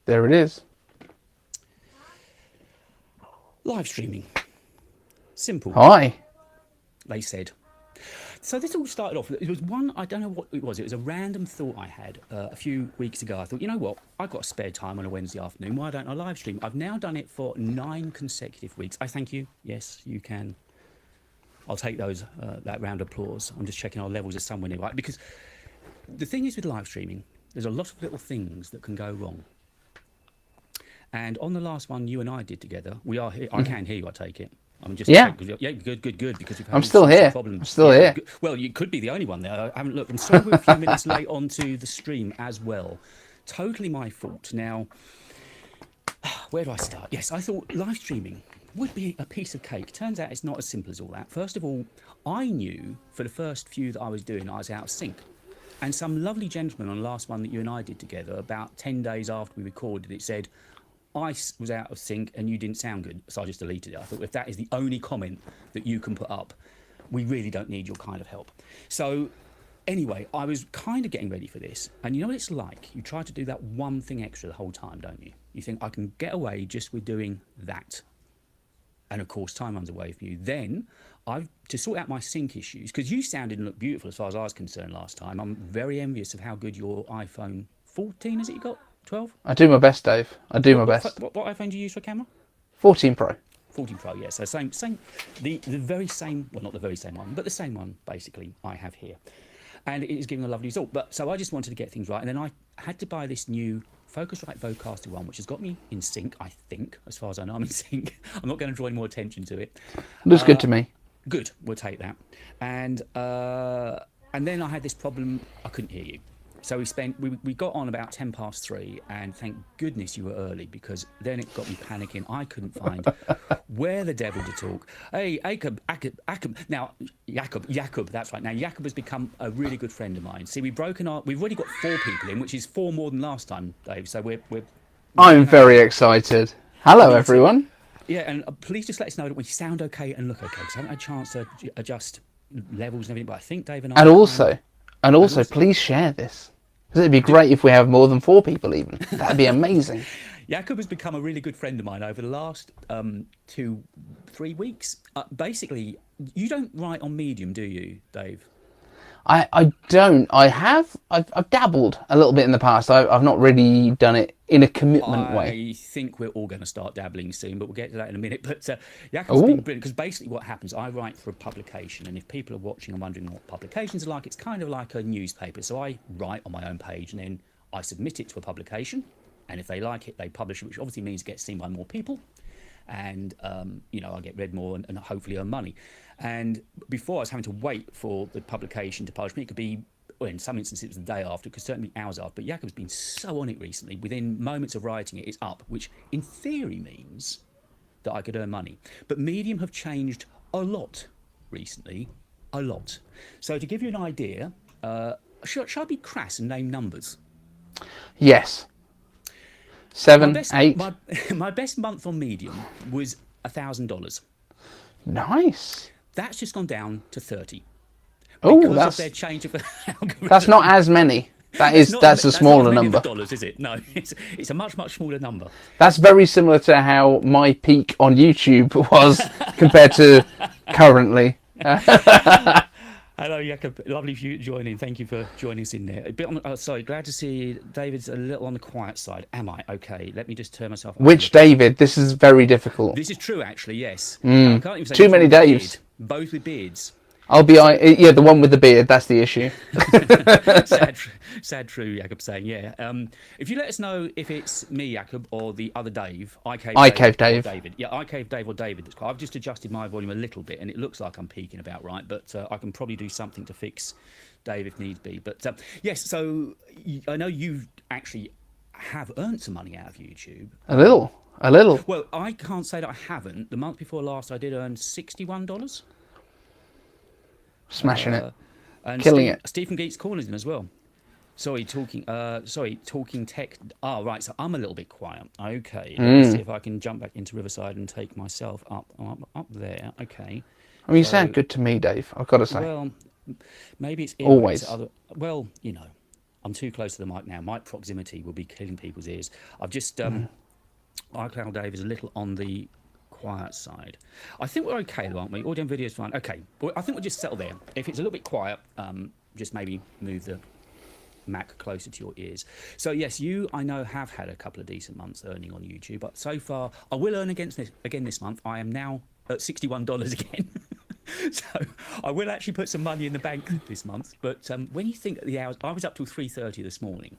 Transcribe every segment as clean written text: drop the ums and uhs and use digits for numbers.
There it is. Live streaming. Simple, Hi. they said. So this all started off, it was one, I don't know what it was a random thought I had a few weeks ago. I thought, you know what, I've got spare time on a Wednesday afternoon, why don't I live stream? I've now done it for 9 consecutive weeks. I thank you, yes, you can. I'll take those, that round of applause. I'm just checking our levels are somewhere near right, because the thing is with live streaming, there's a lot of little things that can go wrong. And on the last one you and I did together, we are here, I can hear you, I take it. I'm just Yeah. yeah, good, because we've had I'm still here. problems. I'm still here. Good. Well, you could be the only one there. I haven't looked. I'm sorry we're a few minutes late onto the stream as well. Totally my fault. Now, where do I start? Yes, I thought live streaming would be a piece of cake. Turns out it's not as simple as all that. First of all, I knew for the first few that I was doing, I was out of sync. And some lovely gentleman on the last one that you and I did together, about 10 days after we recorded, it said, I was out of sync and you didn't sound good, so I just deleted it. I thought if that is the only comment that you can put up, we really don't need your kind of help. So anyway, I was kind of getting ready for this, and you know what it's like? You try to do that one thing extra the whole time, don't you? You think, I can get away just with doing that. And of course, time runs away from you. Then, to sort out my sync issues, because you sounded and looked beautiful as far as I was concerned last time. I'm very envious of how good your iPhone 14, is it you got? 12? I do my best, Dave. I do my best. What iPhone do you use for camera? 14 Pro. 14 Pro, yeah. So same, the very same, well, not the very same one, but the same one, basically, I have here. And it is giving a lovely result. But so I just wanted to get things right. And then I had to buy this new Focusrite Vocaster one, which has got me in sync, I think, as far as I know, I'm in sync. I'm not going to draw any more attention to it. Looks good to me. Good, we'll take that. And then I had this problem, I couldn't hear you. So we got on about 3:10, and thank goodness you were early, because then it got me panicking. I couldn't find where the devil to talk. Hey, Jacob. Now, Jacob, that's right. Now, Jacob has become a really good friend of mine. See, we've already got 4 people in, which is 4 more than last time, Dave. So we're I'm very excited. Hello, everyone. Yeah, and please just let us know that we sound okay and look okay, because I haven't had a chance to adjust levels and everything, but I think Dave and I... And also, please share this. Because it'd be great if we have more than 4 people even. That'd be amazing. Jacob has become a really good friend of mine over the last 2-3 weeks. Basically, you don't write on Medium, do you, Dave? I don't. I've dabbled a little bit in the past. I've not really done it in a commitment way. I think we're all going to start dabbling soon, but we'll get to that in a minute. But Jakob's been brilliant, because basically what happens, I write for a publication, and if people are watching and wondering what publications are like, it's kind of like a newspaper. So I write on my own page, and then I submit it to a publication, and if they like it, they publish it, which obviously means it gets seen by more people, and I get read more and hopefully earn money. And before, I was having to wait for the publication to publish me. It could be, well, in some instances it was the day after, it could certainly be hours after, but Jakob's been so on it recently. Within moments of writing it, it's up, which in theory means that I could earn money. But Medium have changed a lot recently, a lot. So to give you an idea, should I be crass and name numbers? Yes. 7, 8. My best month on Medium was $1,000. Nice. That's just gone down to 30. Oh, that's their change of algorithm. That's not as many. That's a smaller number. Dollars, is it? No, it's a much smaller number. That's very similar to how my peak on YouTube was compared to currently. Hello, Jacob. Lovely for you joining. Thank you for joining us in there. A bit on, sorry, glad to see David's a little on the quiet side. Am I? Okay, let me just turn myself... Which David? This is very difficult. This is true, actually, yes. I can't even say too many Daves. Both with beards. I'll be... Yeah, the one with the beard, that's the issue. sad true, Jacob saying, yeah. If you let us know if it's me, Jacob, or the other Dave, iCave Dave. David. Yeah, iCave Dave or David. I've just adjusted my volume a little bit, and it looks like I'm peaking about right, but I can probably do something to fix Dave if needs be. But yes, so I know you actually have earned some money out of YouTube. A little. Well, I can't say that I haven't. The month before last, I did earn $61. Smashing it. And Killing it. Stephen Geeks corners him as well. Talking tech. Oh, right. So I'm a little bit quiet. Okay. Let me see if I can jump back into Riverside and take myself up there. Okay. I mean, you sound good to me, Dave. I've got to say. Well, maybe it's always. Well, I'm too close to the mic now. Mic proximity will be killing people's ears. I've just iCloud Dave is a little on the quiet side. I think we're okay, though, aren't we? Audio and video is fine. Okay, well, I think we'll just settle there. If it's a little bit quiet, just maybe move the Mac closer to your ears. So yes, you, I know, have had a couple of decent months earning on YouTube, but so far I will earn again this month. I am now at $61 again. So I will actually put some money in the bank this month. But when you think of the hours, I was up till 3:30 this morning.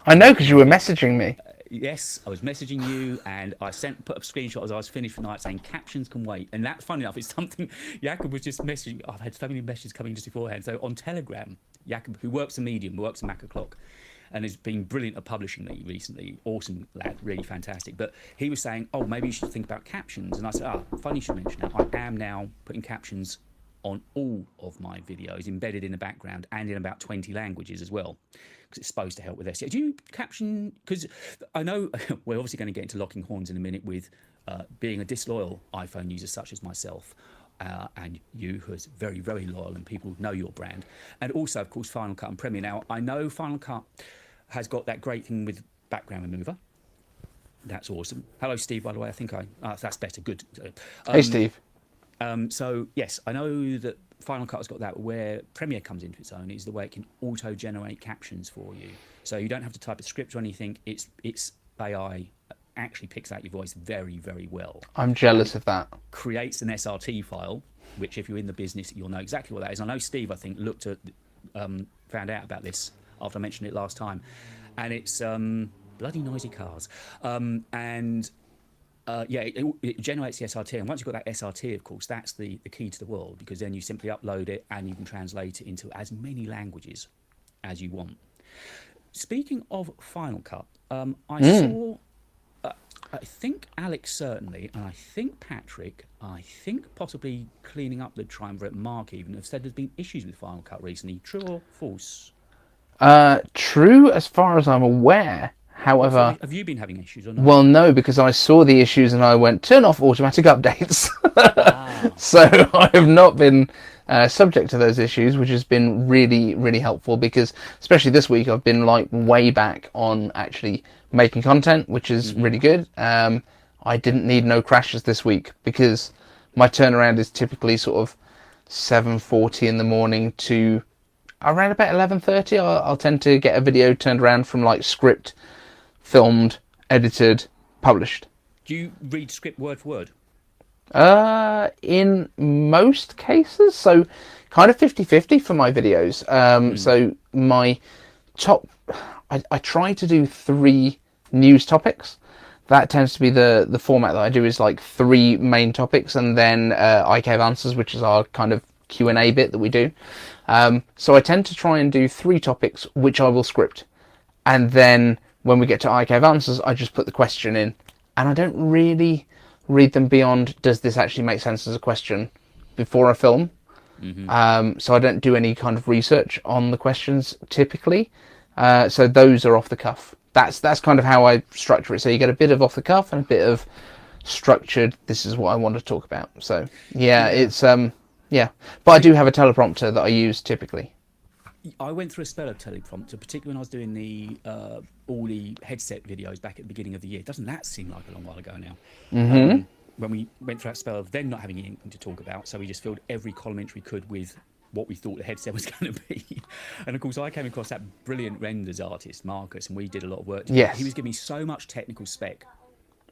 I know, because you were messaging me. Yes, I was messaging you, and I put up a screenshot as I was finished for the night saying captions can wait. And that, funny enough, is something Jakob was just messaging. I've had so many messages coming just beforehand. So on Telegram, Jakob, who works a Medium, works a Mac o'clock, and has been brilliant at publishing me recently. Awesome lad, really fantastic. But he was saying, oh, maybe you should think about captions. And I said, funny you should mention that. I am now putting captions on all of my videos, embedded in the background, and in about 20 languages as well, because it's supposed to help with SEO. Do you caption? Because I know we're obviously going to get into locking horns in a minute with being a disloyal iPhone user such as myself, and you, who is very, very loyal, and people know your brand. And also, of course, Final Cut and Premiere. Now, I know Final Cut has got that great thing with background remover. That's awesome. Hello, Steve, by the way. I think that's better. Good. Hey, Steve. So yes, I know that Final Cut has got that. Where Premiere comes into its own is the way it can auto-generate captions for you. So you don't have to type a script or anything. It's AI actually picks out your voice very, very well. I'm jealous of that. Creates an SRT file, which if you're in the business, you'll know exactly what that is. I know Steve, I think, found out about this after I mentioned it last time, and it's bloody noisy cars. It generates the SRT, and once you've got that SRT, of course, that's the key to the world, because then you simply upload it and you can translate it into as many languages as you want. Speaking of Final Cut, I saw, I think Alex certainly, and I think Patrick, I think possibly cleaning up the triumvirate, Mark even, have said there's been issues with Final Cut recently. True or false? True, as far as I'm aware. However, have you been having issues or not? Well, no, because I saw the issues and I went, turn off automatic updates. So I have not been subject to those issues, which has been really, really helpful, because especially this week I've been like way back on actually making content, which is really good. I didn't need no crashes this week, because my turnaround is typically sort of 7:40 in the morning to around about 11:30. I'll tend to get a video turned around from like script, filmed, edited, published. Do you read script word for word? In most cases, so kind of 50-50 for my videos. So my top, I try to do 3 news topics. That tends to be the format that I do, is like 3 main topics, and then iCave answers, which is our kind of Q&A bit that we do. So I tend to try and do 3 topics, which I will script, and then when we get to iCave answers, I just put the question in, and I don't really read them beyond, does this actually make sense as a question, before I film. So I don't do any kind of research on the questions typically. So those are off the cuff. That's kind of how I structure it. So you get a bit of off the cuff and a bit of structured, this is what I want to talk about. So yeah, it's yeah. But I do have a teleprompter that I use typically. I went through a spell of teleprompter, particularly when I was doing the all the headset videos back at the beginning of the year. Doesn't that seem like a long while ago now? When we went through that spell of then not having anything to talk about, so we just filled every column entry we could with what we thought the headset was going to be. And of course, I came across that brilliant renders artist, Marcus, and we did a lot of work together. Yes. He was giving me so much technical spec.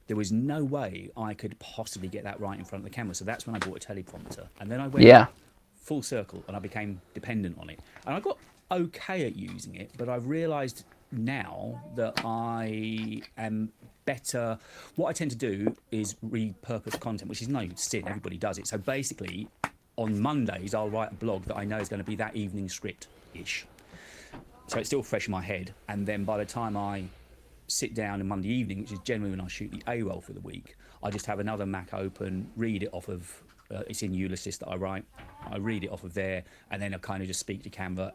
There was no way I could possibly get that right in front of the camera. So that's when I bought a teleprompter. And then I went full circle and I became dependent on it. And I got okay at using it, but I've realised now that I am better. What I tend to do is repurpose content, which is no sin, everybody does it. So basically, on Mondays, I'll write a blog that I know is going to be that evening script-ish. So it's still fresh in my head. And then by the time I sit down on Monday evening, which is generally when I shoot the A-roll for the week, I just have another Mac open, read it off of, it's in Ulysses that I write, I read it off of there, and then I kind of just speak to Canva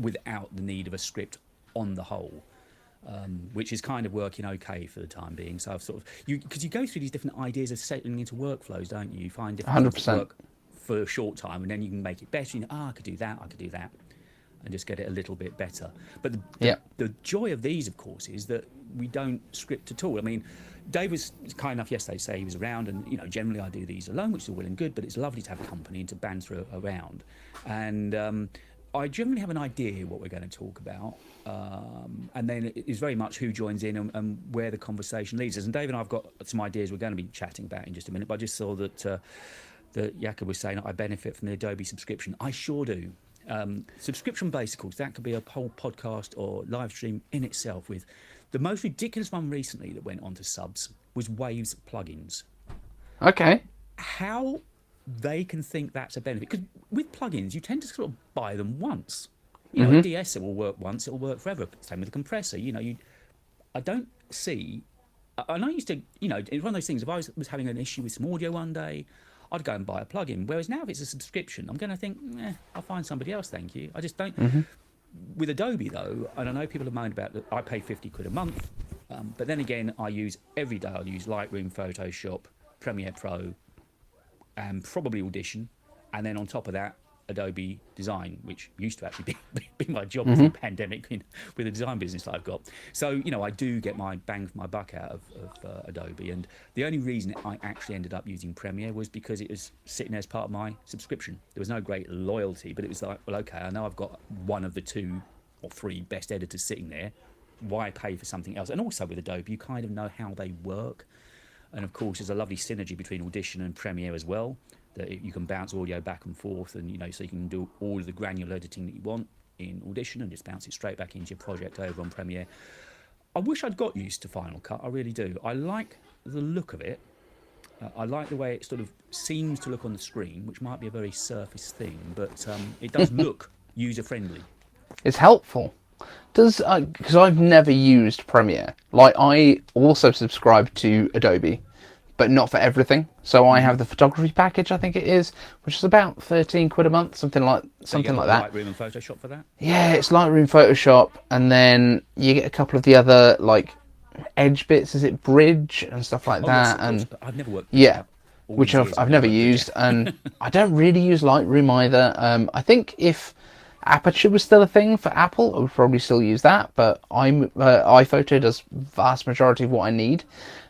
without the need of a script on the whole, which is kind of working okay for the time being. So I've sort of, because you go through these different ideas of settling into workflows, don't you? You find different things that work for a short time, and then you can make it better. You know, I could do that, I could do that. and just get it a little bit better. But Yeah. the joy of these, of course, is that we don't script at all. I mean, Dave was kind enough yesterday to say he was around, and generally I do these alone, which is all well and good, but it's lovely to have company and to banter around. And I generally have an idea what we're going to talk about, and then it is very much who joins in and where the conversation leads us. And Dave and I have got some ideas we're going to be chatting about in just a minute, but I just saw that Jakob was saying that I benefit from the Adobe subscription. I sure do. Subscription-based, of course, that could be a whole podcast or live stream in itself. With the most ridiculous one recently that went onto subs was Waves plugins. Okay. How they can think that's a benefit, because with plugins you tend to sort of buy them once. DS, it will work once, it will work forever. Same with the compressor. I don't see. And I used to, it's one of those things. If I was having an issue with some audio one day, I'd go and buy a plugin. Whereas now, if it's a subscription, I'm going to think, I'll find somebody else, thank you. I just don't. With Adobe, though, and I know people have moaned about that, I pay 50 quid a month, but then again, I use every day. I'll use Lightroom, Photoshop, Premiere Pro, and probably Audition, and then on top of that, Adobe Design, which used to actually be my job before the pandemic with the design business that I've got. So, I do get my bang for my buck out of Adobe. And the only reason I actually ended up using Premiere was because it was sitting there as part of my subscription. There was no great loyalty, but it was like, well, okay, I know I've got one of the 2 or 3 best editors sitting there. Why pay for something else? And also with Adobe, you kind of know how they work. And of course, there's a lovely synergy between Audition and Premiere as well, that you can bounce audio back and forth, and so you can do all of the granular editing that you want in Audition and just bounce it straight back into your project over on Premiere. I wish I'd got used to Final Cut, I really do. I like the look of it. I like the way it sort of seems to look on the screen, which might be a very surface thing, but it does look user-friendly. It's helpful. Because I've never used Premiere. Like, I also subscribe to Adobe, but not for everything. So I have the photography package, I think it is, which is about 13 quid a month, something like that. Lightroom and Photoshop for that? Yeah, it's Lightroom, Photoshop, and then you get a couple of the other like edge bits. Is it Bridge and stuff like that? Yes, and I've never worked. Which I've never used, and I don't really use Lightroom either. I think if Aperture was still a thing for Apple, I would probably still use that, but iPhoto does vast majority of what I need.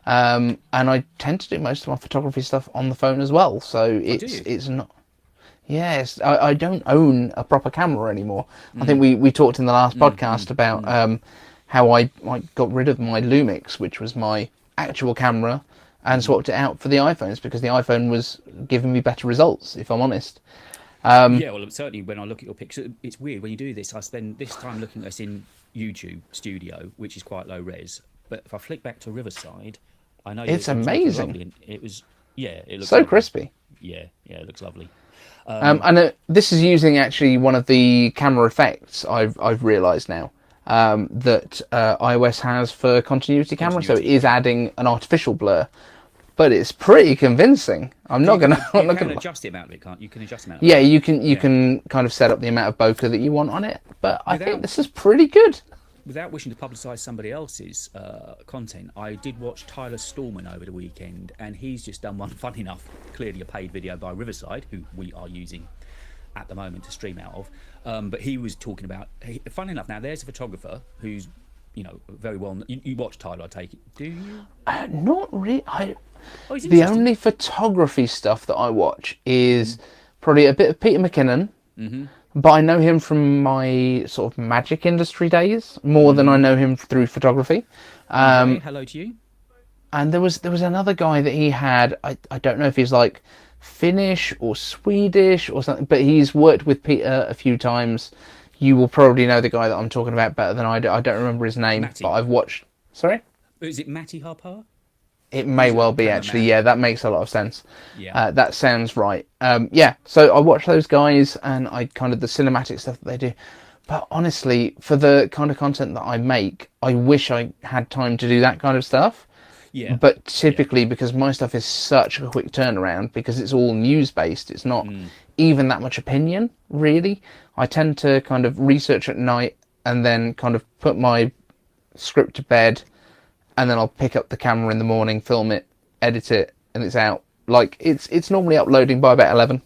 And I tend to do most of my photography stuff on the phone as well, so it's not. Yes, I don't own a proper camera anymore. I think we talked in the last podcast about how I got rid of my Lumix, which was my actual camera, and swapped it out for the iPhones because the iPhone was giving me better results, if I'm honest. Yeah, well, certainly when I look at your picture, it's weird when you do this. I spend this time looking at us in YouTube Studio, which is quite low res. But if I flick back to Riverside, I know it's amazing. It was, it looks so lovely. Crispy. Yeah, it looks lovely. And this is using actually one of the camera effects I've realised now that iOS has for continuity camera. So it is adding an artificial blur. But it's pretty convincing. I'm not gonna adjust the amount of it, can't you? You can adjust the amount. Yeah, you can kind of set up the amount of bokeh that you want on it. But I think this is pretty good. Without wishing to publicise somebody else's content, I did watch Tyler Stallman over the weekend, and he's just done one, funny enough, clearly a paid video by Riverside, who we are using at the moment to stream out of. But he was talking about, funny enough, now there's a photographer who's, very well. You watch Tyler, I take it, do you? Not really. The only photography stuff that I watch is probably a bit of Peter McKinnon, but I know him from my sort of magic industry days more than I know him through photography. Hello to you. And there was another guy that he had. I don't know if he's like Finnish or Swedish or something, but he's worked with Peter a few times. You will probably know the guy that I'm talking about better than I do. I don't remember his name, but I've watched. Sorry? Is it Matty Harper? It may well be, actually. Yeah, that makes a lot of sense. Yeah. That sounds right. So I watch those guys and I kind of the cinematic stuff that they do. But honestly, for the kind of content that I make, I wish I had time to do that kind of stuff. Yeah. But typically, because my stuff is such a quick turnaround, because it's all news-based, it's not even that much opinion, really. I tend to kind of research at night and then kind of put my script to bed, and then I'll pick up the camera in the morning, film it, edit it, and it's out. Like, it's normally uploading by about 11.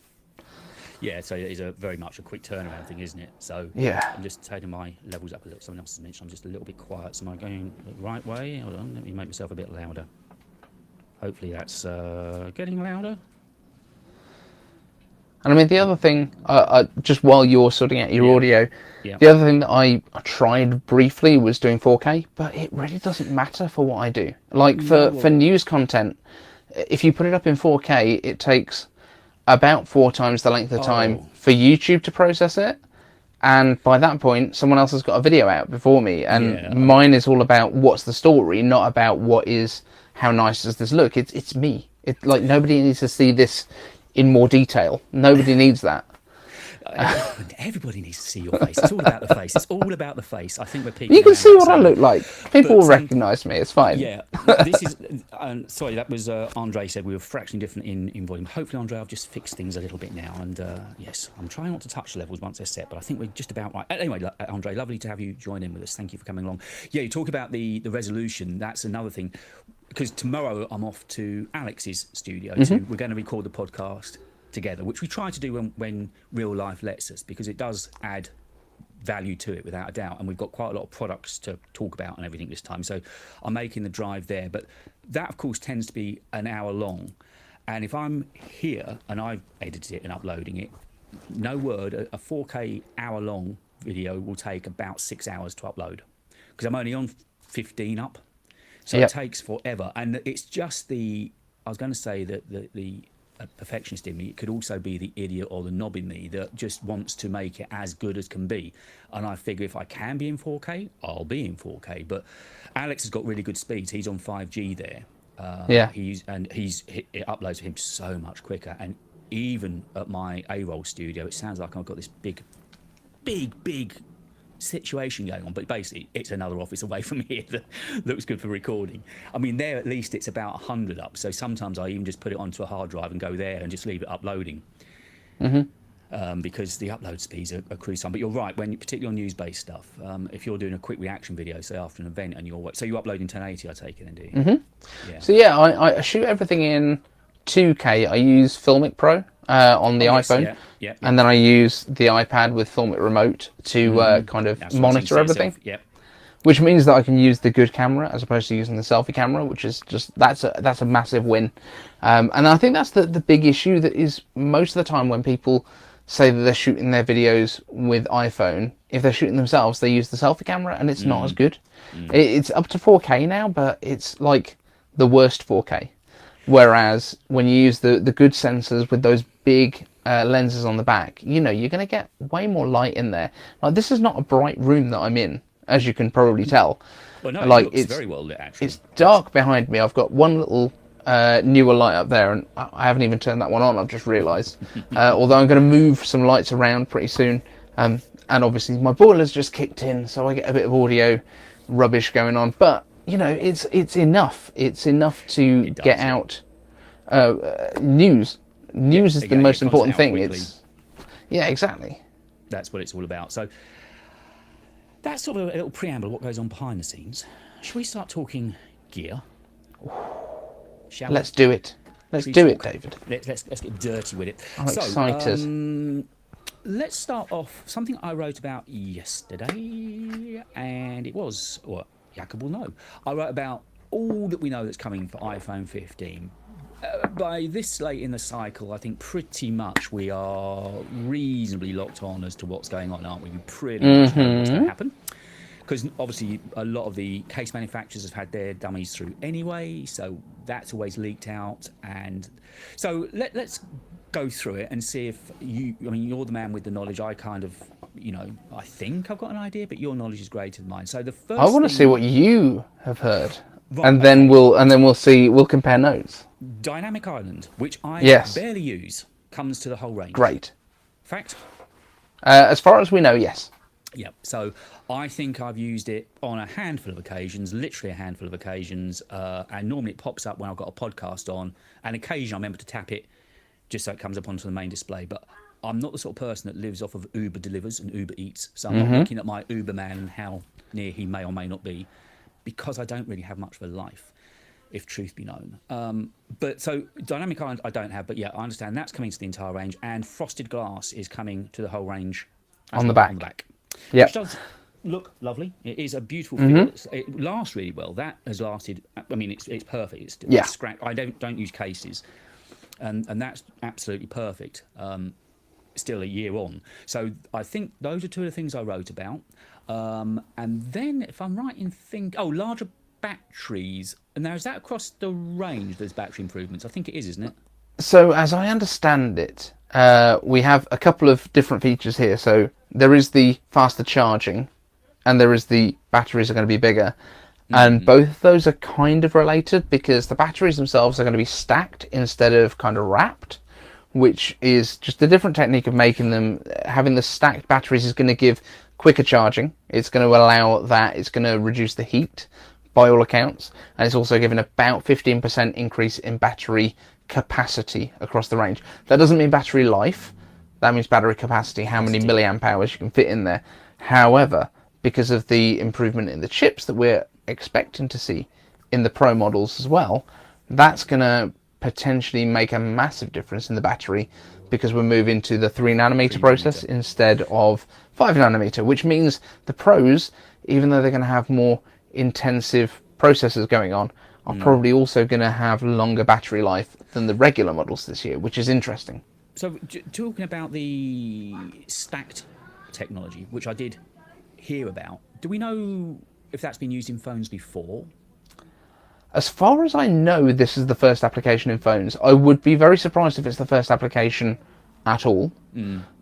Yeah, so it is very much a quick turnaround thing, isn't it? So Yeah. I'm just taking my levels up a little. Someone else has mentioned I'm just a little bit quiet. So am I going the right way? Hold on, let me make myself a bit louder. Hopefully that's getting louder. And I mean, the other thing, just while you're sorting out your audio, Yeah. the other thing that I tried briefly was doing 4K, but it really doesn't matter for what I do. Like for news content, if you put it up in 4K, it takes about 4 times the length of time for YouTube to process it. And by that point, someone else has got a video out before me, and mine is all about what's the story, not about how nice does this look. It's me. It's like nobody needs to see this in more detail. Nobody needs that. Everybody needs to see your face. It's all about the face. It's all about the face. I think we're peaking. You can see what I look like. People will recognise me. It's fine. Yeah, this is. Sorry, that was Andre said we were fractionally different in volume. Hopefully, Andre, I've just fixed things a little bit now. And yes, I'm trying not to touch the levels once they're set, but I think we're just about right. Anyway, Andre, lovely to have you join in with us. Thank you for coming along. Yeah, you talk about the resolution. That's another thing. Because tomorrow I'm off to Alex's studio. We're going to record the podcast together, which we try to do when real life lets us, because it does add value to it without a doubt, and we've got quite a lot of products to talk about and everything this time, so I'm making the drive there. But that of course tends to be an hour long, and if I'm here and I've edited it and uploading it, no word, a 4K hour long video will take about 6 hours to upload, because I'm only on 15 up, so it takes forever. And it's just I was going to say that the perfectionist in me, it could also be the idiot or the knob in me that just wants to make it as good as can be. And I figure if I can be in 4K, I'll be in 4K. But Alex has got really good speeds. He's on 5G there. It uploads for him so much quicker. And even at my A-roll studio, it sounds like I've got this big situation going on, but basically it's another office away from here that looks good for recording. I mean, there at least it's about 100 up, so sometimes I even just put it onto a hard drive and go there and just leave it uploading, because the upload speeds are cruise time. But you're right, particularly on news-based stuff, if you're doing a quick reaction video, say after an event, and so you upload in 1080, I take it, then, do you? Yeah. So yeah, I shoot everything in 2K. I use Filmic Pro on the iPhone, and then I use the iPad with Filmic Remote to kind of monitor everything. Which means that I can use the good camera as opposed to using the selfie camera, which is that's a massive win. And I think that's the big issue that is most of the time when people say that they're shooting their videos with iPhone, if they're shooting themselves, they use the selfie camera and it's not as good. It's up to 4K now, but it's like the worst 4K. Whereas when you use the good sensors with those big lenses on the back, you're going to get way more light in there. Like, this is not a bright room that I'm in, as you can probably tell. Well, no, it looks very well lit, actually. It's dark behind me. I've got one little newer light up there, and I haven't even turned that one on, I've just realised. Although I'm going to move some lights around pretty soon. And obviously my boiler's just kicked in, so I get a bit of audio rubbish going on. But, it's enough. It's enough to get out news. News is the most important thing. Exactly. That's what it's all about. So that's sort of a little preamble of what goes on behind the scenes. Should we start talking gear? Let's do it. Let's do it, David. Let's get dirty with it. I'm excited. Let's start off something I wrote about yesterday, and it was, Jakob will know. I wrote about all that we know that's coming for iPhone 15. By this late in the cycle, I think pretty much we are reasonably locked on as to what's going on, aren't we? We pretty much know what's going to happen. Because obviously a lot of the case manufacturers have had their dummies through anyway, so that's always leaked out. And so let's go through it and see if you're the man with the knowledge. I kind of, I think I've got an idea, but your knowledge is greater than mine. So the first I want to see what you have heard. Right, and then we'll compare notes. Dynamic Island, which I barely use, comes to the whole range. Great. Fact? As far as we know, yes. Yeah, so I think I've used it on a handful of occasions, literally a handful of occasions, and normally it pops up when I've got a podcast on, and occasionally I remember to tap it just so it comes up onto the main display. But I'm not the sort of person that lives off of Uber Delivers and Uber Eats, so I'm not looking at my Uber man and how near he may or may not be, because I don't really have much of a life. if truth be known. But so dynamic island I don't have, but yeah, I understand that's coming to the entire range, and frosted glass is coming to the whole range as On the well, back. on the back, Yep. which does look lovely. It is a beautiful feel. It lasts really well. That has lasted. I mean, it's perfect. Yeah. It's scratch. I don't use cases, and that's absolutely perfect. Still a year on, so I think those are two of the things I wrote about. And then, if I'm right in larger batteries. And now, is that across the range, those battery improvements? I think it is, isn't it? So, as I understand it, we have a couple of different features here. So, there is the faster charging, and there is the batteries are going to be bigger. And both of those are kind of related because the batteries themselves are going to be stacked instead of kind of wrapped, which is just a different technique of making them. Having the stacked batteries is going to give quicker charging. It's going to allow that. It's going to reduce the heat by all accounts, and it's also given about 15% increase in battery capacity across the range. That doesn't mean battery life. That means battery capacity, how many milliamp hours you can fit in there. However, because of the improvement in the chips that we're expecting to see in the Pro models as well, that's going to potentially make a massive difference in the battery, because we're moving to the 3nm process instead of 5nm, which means the Pros, even though they're going to have more intensive processors going on, are probably also going to have longer battery life than the regular models this year, which is interesting. So talking about the stacked technology, which I did hear about, do we know if that's been used in phones before? As far as I know, this is the first application in phones. I would be very surprised if it's the first application at all.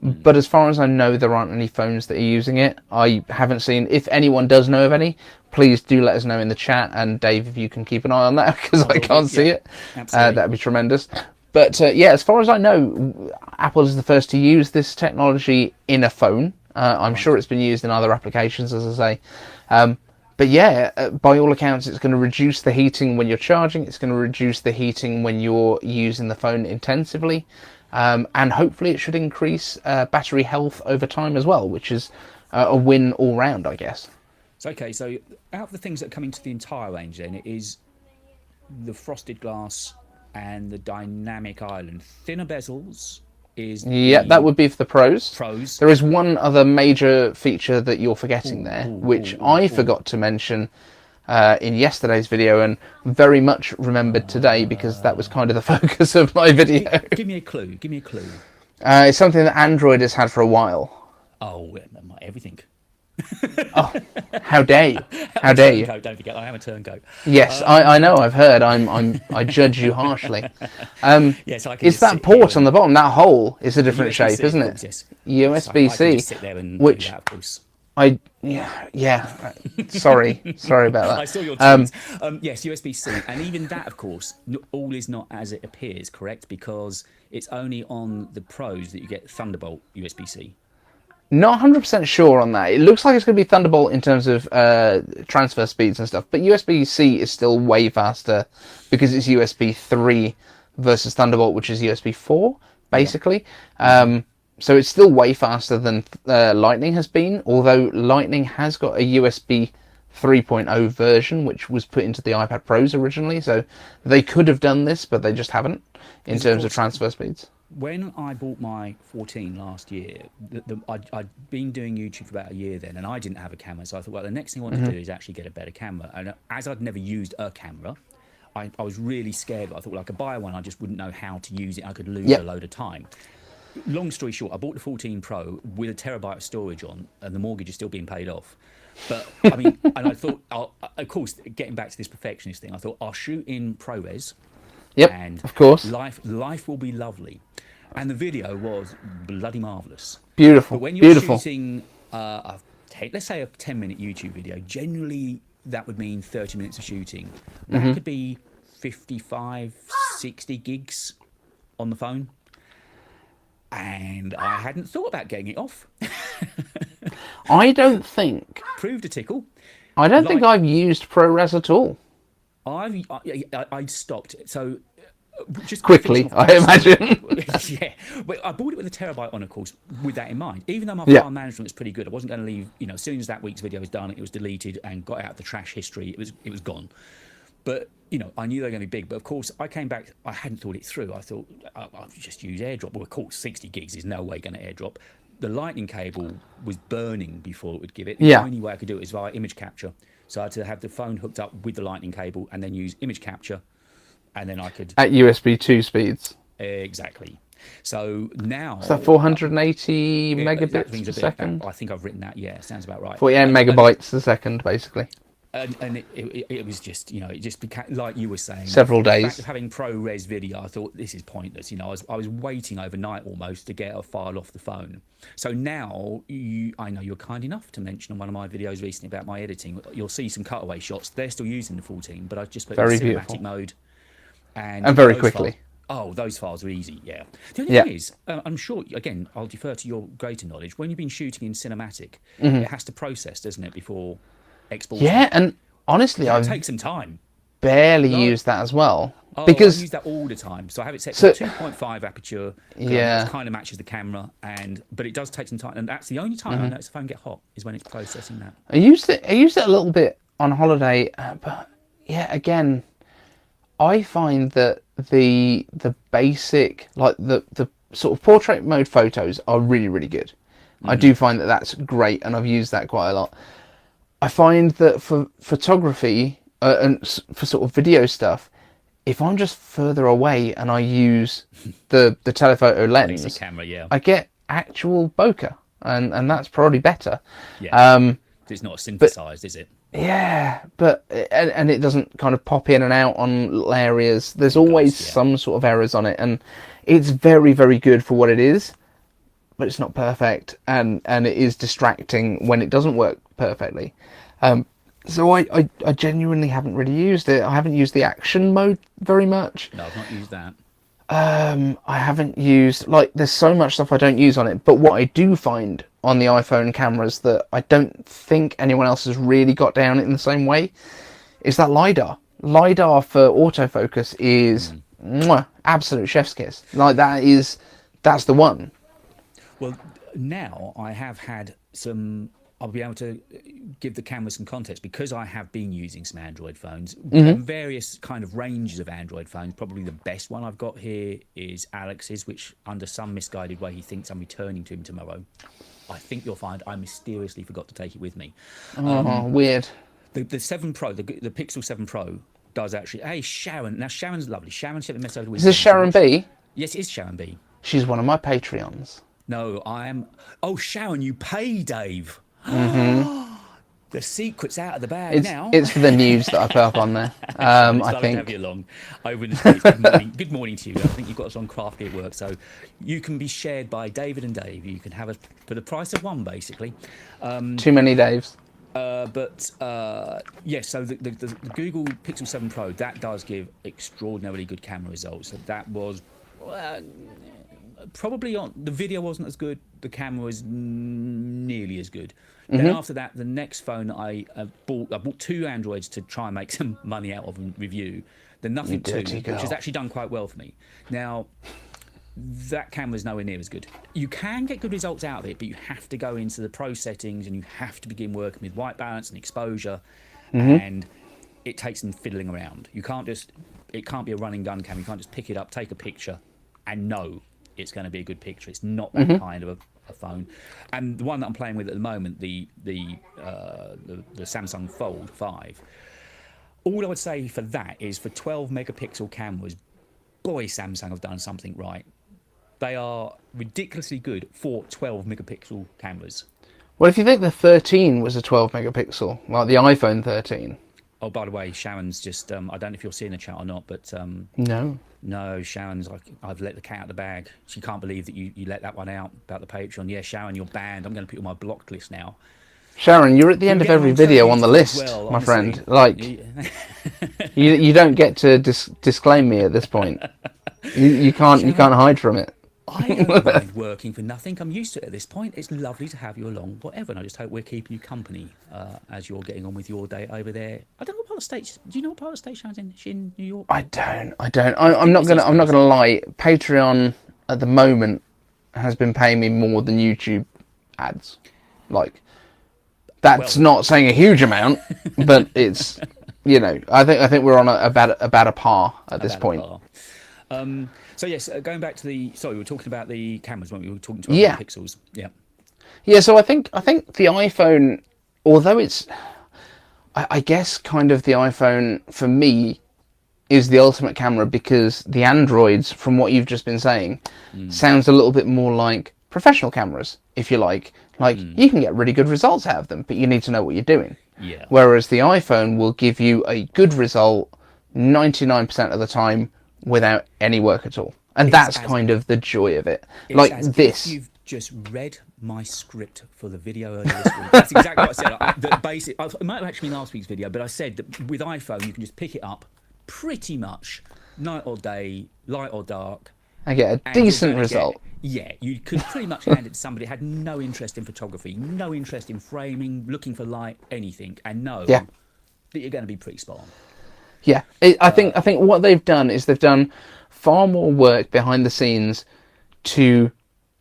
But as far as I know, there aren't any phones that are using it. I haven't seen. If anyone does know of any, please do let us know in the chat. And Dave, if you can keep an eye on that, because I can't see it, that'd be tremendous. But yeah, as far as I know, Apple is the first to use this technology in a phone. I'm sure it's been used in other applications, as I say. But yeah, by all accounts, it's going to reduce the heating when you're charging. It's going to reduce the heating when you're using the phone intensively. And hopefully it should increase battery health over time as well, which is a win all round, I guess. So, okay, so out of the things that are coming to the entire range then, it is the frosted glass and the dynamic island. Thinner bezels is... Yeah, that would be for the Pros. Pros. There is one other major feature that you're forgetting which I forgot to mention in yesterday's video, and very much remembered today because that was kind of the focus of my video. Give me a clue. Give me a clue. It's something that Android has had for a while. Oh, everything. Oh, how dare you? How dare you? Don't forget, I am a turncoat. Yes, I know. I've heard. I judge you harshly. Yes, I can it's that port on the bottom. That hole is a different shape, isn't it? Yes. USB-C. I can just sit there and which do that, of course. Yeah. Sorry about that. I saw your tweets. Yes, USB-C, and even that, of course, all is not as it appears. Correct, because it's only on the Pros that you get Thunderbolt USB-C. Not 100% sure on that. It looks like it's going to be Thunderbolt in terms of transfer speeds and stuff, but USB-C is still way faster because it's USB 3 versus Thunderbolt, which is USB 4, basically. Yeah. So it's still way faster than Lightning has been, although Lightning has got a USB 3.0 version, which was put into the iPad Pros originally, so they could have done this, but they just haven't in terms of transfer speeds. When I bought my 14 last year, I'd been doing YouTube for about a year then, and I didn't have a camera, so I thought, well, the next thing I want to do is actually get a better camera. And as I'd never used a camera, I was really scared. I thought, well, I could buy one, I just wouldn't know how to use it. I could lose a load of time. Long story short, I bought the 14 Pro with a terabyte of storage on, and the mortgage is still being paid off. But I mean, and I thought, of course, getting back to this perfectionist thing, I thought I'll shoot in ProRes. Yep, and of course. Life will be lovely. And the video was bloody marvellous. Beautiful. But when you're shooting, let's say a 10-minute YouTube video, generally that would mean 30 minutes of shooting. That could be 55, 60 gigs on the phone. And I hadn't thought about getting it off. I don't think... Proved a tickle. I don't think I've used ProRes at all. I stopped. So... just quickly, I imagine. Yeah, but I bought it with a terabyte on, of course, with that in mind. Even though my file management was pretty good, I wasn't going to leave. As soon as that week's video was done, it was deleted and got out of the trash history. It was gone. But you know, I knew they were going to be big. But of course, I came back. I hadn't thought it through. I thought I'll just use AirDrop. Well, of course, 60 gigs is no way going to AirDrop. The lightning cable was burning before it would give it. The Yeah. only way I could do it is via image capture. So I had to have the phone hooked up with the lightning cable and then use image capture, and then I could At USB 2 speeds. exactly. So now Is that 480 that megabits rings a a bit. second? I think I've written that. Yeah, sounds about right. 48 megabytes a second, basically. And it was just, you know, it just became, like you were saying, Several the days. fact of having ProRes video, I thought this is pointless. You know, I was waiting overnight almost to get a file off the phone. So now I know you're kind enough to mention on one of my videos recently about my editing. You'll see some cutaway shots. They're still using the 14, but I've just put Very it in cinematic beautiful. mode and very those quickly. those files are easy. Yeah. The only Yeah. thing is, I'm sure, again, I'll defer to your greater knowledge. When you've been shooting in cinematic, Mm-hmm. it has to process, doesn't it, before exporting? Yeah, and honestly, It I've takes some time. barely No. used that as well. Oh, I Because use that all the time. So I have it set So- to 2.5 aperture. 'Cause Yeah. it kind of matches the camera, but it does take some time. And that's the only time Mm-hmm. I notice the phone get hot is when it's processing that. I used it a little bit on holiday, but yeah, again, I find that the basic, like the sort of portrait mode photos are really, really good. I do find that that's great, and I've used that quite a lot. I find that for photography and for sort of video stuff, if I'm just further away and I use the telephoto Basic lens, camera, yeah. I get actual bokeh, and that's probably better. Yeah. It's not synthesized, is it? Yeah, but and it doesn't kind of pop in and out on little areas. There's always yeah. some sort of errors on it, and it's very, very good for what it is, but it's not perfect, and it is distracting when it doesn't work perfectly. So I genuinely haven't really used it. I haven't used the action mode very much. No, I've not used that. I haven't used, like, there's so much stuff I don't use on it, but what I do find on the iPhone cameras that I don't think anyone else has really got down it in the same way is that LiDAR. LiDAR for autofocus is absolute chef's kiss. Like, that's the one. Well, now I have had some. I'll be able to give the camera some context because I have been using some Android phones, various kind of ranges of Android phones. Probably the best one I've got here is Alex's, which under some misguided way he thinks I'm returning to him tomorrow. I think you'll find I mysteriously forgot to take it with me. Weird. The 7 Pro, the Pixel 7 Pro does actually. Hey, Sharon. Now, Sharon's lovely. Sharon sent a message over the Is this Sharon B? Yes, it is Sharon B. She's one of my Patreons. No, I am. Oh, Sharon, you pay Dave. The secret's out of the bag now. It's for the news that I put up on there. It's I lovely to think. have you along. I wouldn't say it's good morning. Good morning to you. I think you've got us on crafty at work, so you can be shared by David and Dave. You can have us for the price of one, basically. Too many Daves. Yes, so the Google Pixel 7 Pro, that does give extraordinarily good camera results. That was probably on the video wasn't as good. The camera was nearly as good. Then after that, the next phone I bought 2 Androids to try and make some money out of and review. The Nothing 2, dirty girl. which has actually done quite well for me. Now, that camera's nowhere near as good. You can get good results out of it, but you have to go into the pro settings and you have to begin working with white balance and exposure, and it takes some fiddling around. It can't be a running gun camera. You can't just pick it up, take a picture, and know it's going to be a good picture. It's not that kind of a phone. And the one that I'm playing with at the moment, the Samsung Fold 5. All I would say for that is for 12 megapixel cameras, boy, Samsung have done something right. They are ridiculously good for 12 megapixel cameras. Well, if you think the 13 was a 12 megapixel, like the iPhone 13. Oh, by the way, Sharon's just, I don't know if you're seeing the chat or not, but No. Sharon's like, I've let the cat out of the bag. She can't believe that you let that one out about the Patreon. Yeah, Sharon, you're banned. I'm going to put you on my blocked list now. Sharon, you're at the end of every video on the list, well, my honestly. friend. Like, you don't get to disclaim me at this point. You can't hide from it. I don't mind working for nothing. I'm used to it at this point. It's lovely to have you along, whatever. And I just hope we're keeping you company as you're getting on with your day over there. I don't know what part of the state. Do you know what part of the state Sharon's in? Is she in New York? I don't. I'm not gonna lie. Patreon at the moment has been paying me more than YouTube ads. Like, that's not saying a huge amount, but it's you know, I think we're on about a par at this About a point. par. So yes, going back to we were talking about the cameras, weren't we? We were talking 12 Yeah, megapixels. Yeah. yeah. So I think the iPhone, although it's, I guess kind of the iPhone for me is the ultimate camera, because the Androids, from what you've just been saying, sounds a little bit more like professional cameras, if you like. Like, you can get really good results out of them, but you need to know what you're doing. Yeah. Whereas the iPhone will give you a good result 99% of the time without any work at all. And that's kind of the joy of it. It's Like as this. if you've just read my script for the video earlier this week. That's exactly what I said. It might have actually been last week's video, but I said that with iPhone you can just pick it up pretty much night or day, light or dark. I get a decent result. You could pretty much hand it to somebody who had no interest in photography, no interest in framing, looking for light, anything, and know that you're going to be pretty spot on. Yeah, I think what they've done is they've done far more work behind the scenes to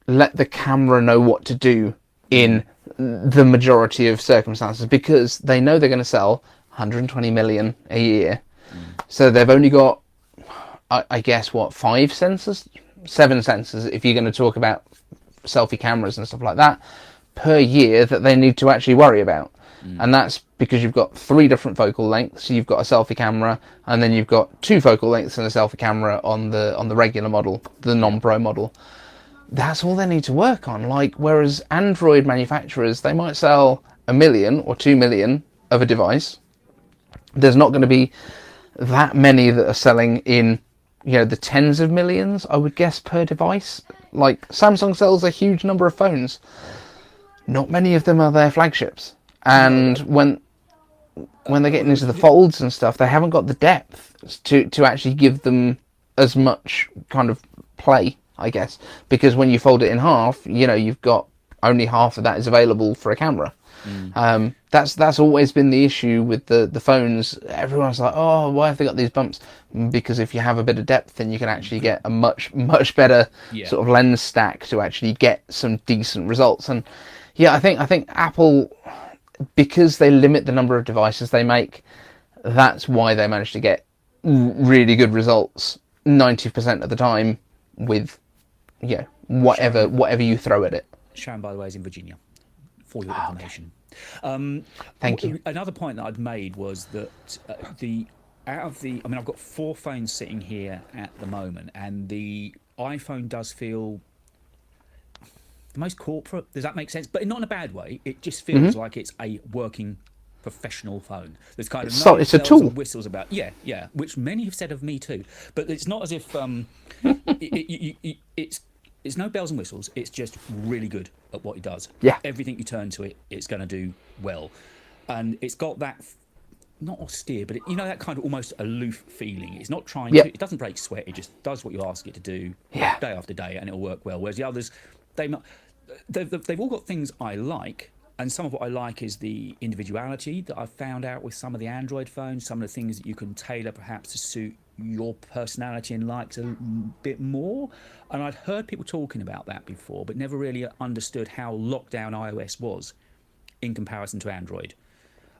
let the camera know what to do in the majority of circumstances, because they know they're going to sell 120 million a year. So they've only got, I guess, what, 5 sensors? 7 sensors, if you're going to talk about selfie cameras and stuff like that, per year that they need to actually worry about. And that's because you've got 3 different focal lengths. You've got a selfie camera, and then you've got 2 focal lengths and a selfie camera on the regular model, the non-pro model. That's all they need to work on. Like, whereas Android manufacturers, they might sell 1 million or 2 million of a device. There's not going to be that many that are selling in, you know, the tens of millions, I would guess, per device. Like, Samsung sells a huge number of phones. Not many of them are their flagships. And when they're getting into the folds and stuff, they haven't got the depth to actually give them as much kind of play, I guess. Because when you fold it in half, you know, you've got only half of that is available for a camera. That's always been the issue with the phones. Everyone's like, oh, why have they got these bumps? Because if you have a bit of depth, then you can actually get a much better sort of lens stack to actually get some decent results. And yeah, I think Apple, because they limit the number of devices they make, that's why they manage to get really good results 90% of the time with, yeah, whatever you throw at it. Sharon, by the way, is in Virginia, for your information. Thank you. Another point that I'd made was that I've got 4 phones sitting here at the moment, and the iPhone does feel the most corporate. Does that make sense? But not in a bad way. It just feels like it's a working professional phone. There's kind of it's a tool. And whistles about. Yeah, which many have said of me too. But it's not as if it's no bells and whistles. It's just really good at what it does. Yeah. Everything you turn to it, it's going to do well, and it's got that not austere, but you know, that kind of almost aloof feeling. It's not trying to. It doesn't break sweat. It just does what you ask it to do day after day, and it'll work well. Whereas the others, they've all got things I like. And some of what I like is the individuality that I've found out with some of the Android phones, some of the things that you can tailor perhaps to suit your personality and likes a bit more. And I'd heard people talking about that before, but never really understood how locked down iOS was in comparison to Android.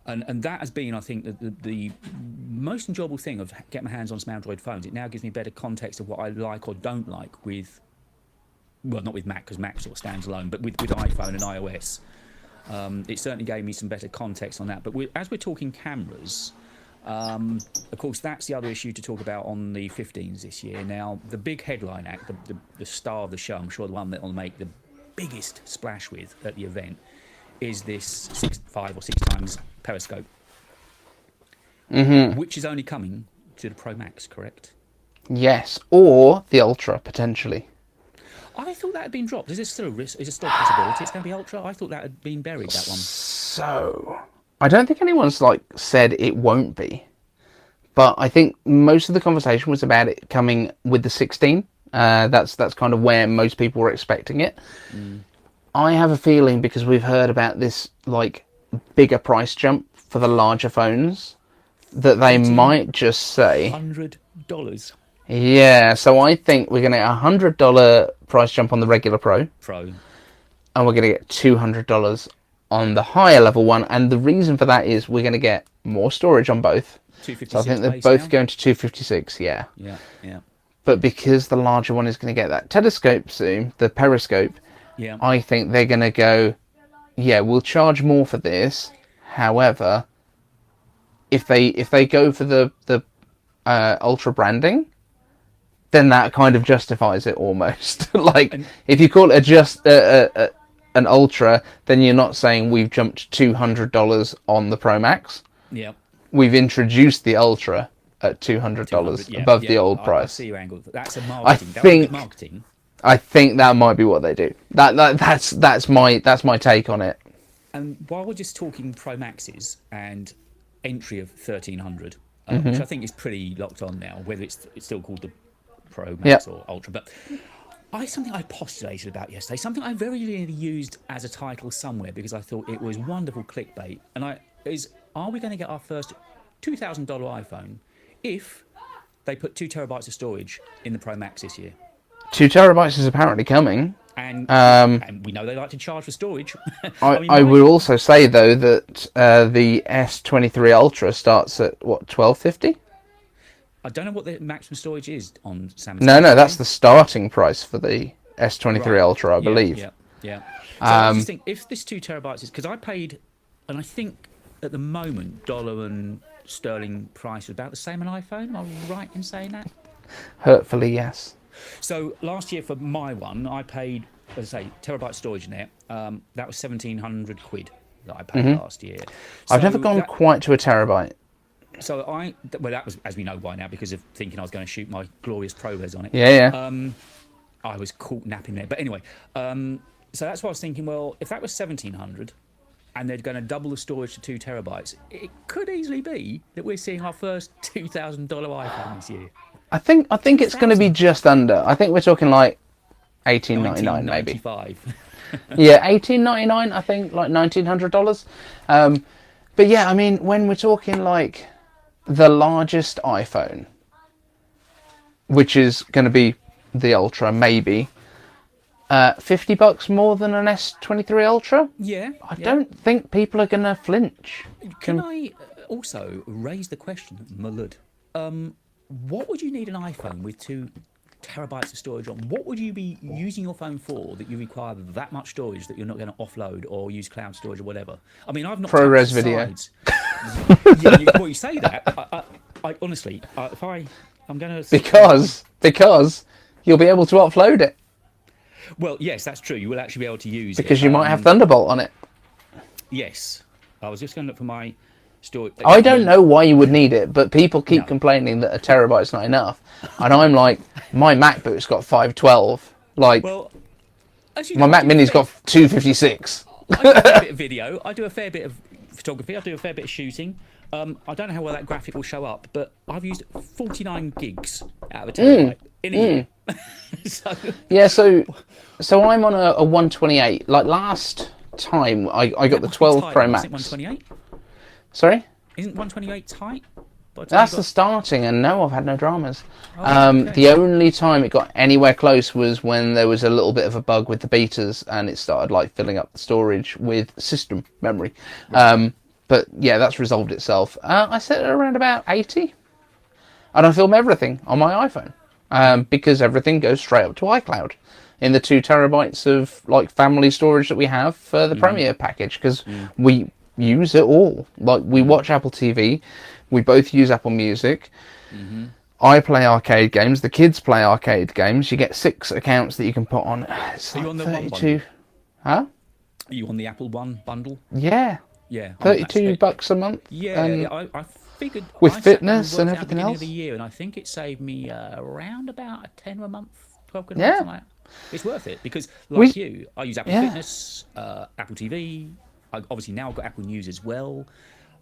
And that has been, I think, the most enjoyable thing of getting my hands on some Android phones. It now gives me better context of what I like or don't like with, well, not with Mac, because Mac sort of stands alone, but with iPhone and iOS. It certainly gave me some better context on that. But as we're talking cameras, of course, that's the other issue to talk about on the 15s this year. Now, the big headline act, the star of the show, I'm sure the one that will make the biggest splash with at the event, is this 5 or 6 times periscope, which is only coming to the Pro Max, correct? Yes, or the Ultra, potentially. I thought that had been dropped. Is there still a risk? Is it still a possibility it's going to be Ultra? I thought that had been buried, that one. So, I don't think anyone's said it won't be. But I think most of the conversation was about it coming with the 16. That's kind of where most people were expecting it. I have a feeling, because we've heard about this bigger price jump for the larger phones, that they might just say $100. Yeah, so I think we're going to get $100 price jump on the regular Pro. And we're going to get $200 on the higher level one. And the reason for that is we're going to get more storage on both. So I think they're base both now? going to 256. Yeah. Yeah, yeah, But because the larger one is going to get that telescope zoom, the periscope, yeah. I think they're going to go, yeah, we'll charge more for this. However, if they go for the ultra branding, then that kind of justifies it almost. Like, And if you call it an ultra, then you're not saying we've jumped $200 on the Pro Max. yeah, We've introduced the ultra at $200 200. Yeah, above yeah. the old I price. see your angle. That's a I marketing. That would be think marketing. I think that might be what they do. That's my take on it. And while we're just talking Pro Maxes and entry of 1300, Mm-hmm. which I think is pretty locked on now, whether it's still called the Pro Max Yep. or Ultra, but something I postulated about yesterday, something I very nearly used as a title somewhere because I thought it was wonderful clickbait, and are we going to get our first $2,000 iPhone if they put 2 terabytes of storage in the Pro Max this year? 2 terabytes is apparently coming. And we know they like to charge for storage. I would also say though that the S23 Ultra starts at what, 1250? I don't know what the maximum storage is on Samsung. No, that's the starting price for the S23 Right. Ultra, I believe. Yeah. So I just think if this 2 terabytes is, because I paid, and I think at the moment dollar and sterling price is about the same on iPhone. Am I right in saying that? Hurtfully, yes. So last year for my one, I paid, as I say, terabyte storage in it. That was 1,700 quid that I paid last year. I've So never gone quite to a terabyte. So that was, as we know by now, because of thinking I was going to shoot my glorious ProRes on it. Yeah. I was caught napping there. But anyway, so that's why I was thinking, well, if that was 1,700 and they're going to double the storage to 2 terabytes, it could easily be that we're seeing our first $2,000 iPhone this year. I think it's going to be just under. I think we're talking like 18.99 maybe. Yeah, 18.99. I think like $1,900. But yeah, I mean, when we're talking like the largest iPhone, which is going to be the Ultra, maybe $50 more than an S23 Ultra. Yeah. I don't think people are going to flinch. Can I also raise the question, Malud? What would you need an iPhone with 2 terabytes of storage on? What would you be using your phone for that you require that much storage that you're not going to offload or use cloud storage or whatever? I mean, I've not ProRes video. Well, you say that. I honestly, if I'm going to because you'll be able to upload it Well, yes, that's true. You will actually be able to use because it. you might have Thunderbolt on it. Yes, I was just going to look for my storage. I don't know why you would need it, but people keep complaining that a terabyte's not enough, and I'm like, my MacBook's got 512. Like, Well, as you my know, Mac Mini's got 256. I do a fair bit of video. I do a fair bit of photography. I do a fair bit of shooting. I don't know how well that graphic will show up, but I've used 49 gigs out of a terabyte in a year. Yeah, so I'm on a 128. Like last time, I got the 12 Pro Max. Isn't 128? Sorry? Isn't 128 tight? That's the starting, and no, I've had no dramas. Okay. The only time it got anywhere close was when there was a little bit of a bug with the betas, and it started like filling up the storage with system memory. But yeah, that's resolved itself. I set it around about 80, and I film everything on my iPhone because everything goes straight up to iCloud in the 2 terabytes of like family storage that we have for the Premiere package, because we use it all. Like, we watch Apple TV, we both use Apple Music. I play arcade games, the kids play arcade games. You get 6 accounts that you can put on. It's Are you like on the One 32. Huh? Are you on the Apple One bundle? Yeah. Yeah. $32 a month. Yeah, I figured with I sat fitness and worked out everything at the beginning else. of the year, and I think it saved me around about a tenner a month, 12 quid a Yeah. month, something like that. It's worth it because, like you, I use Apple Yeah. Fitness, Apple TV. I obviously now I've got Apple News as well.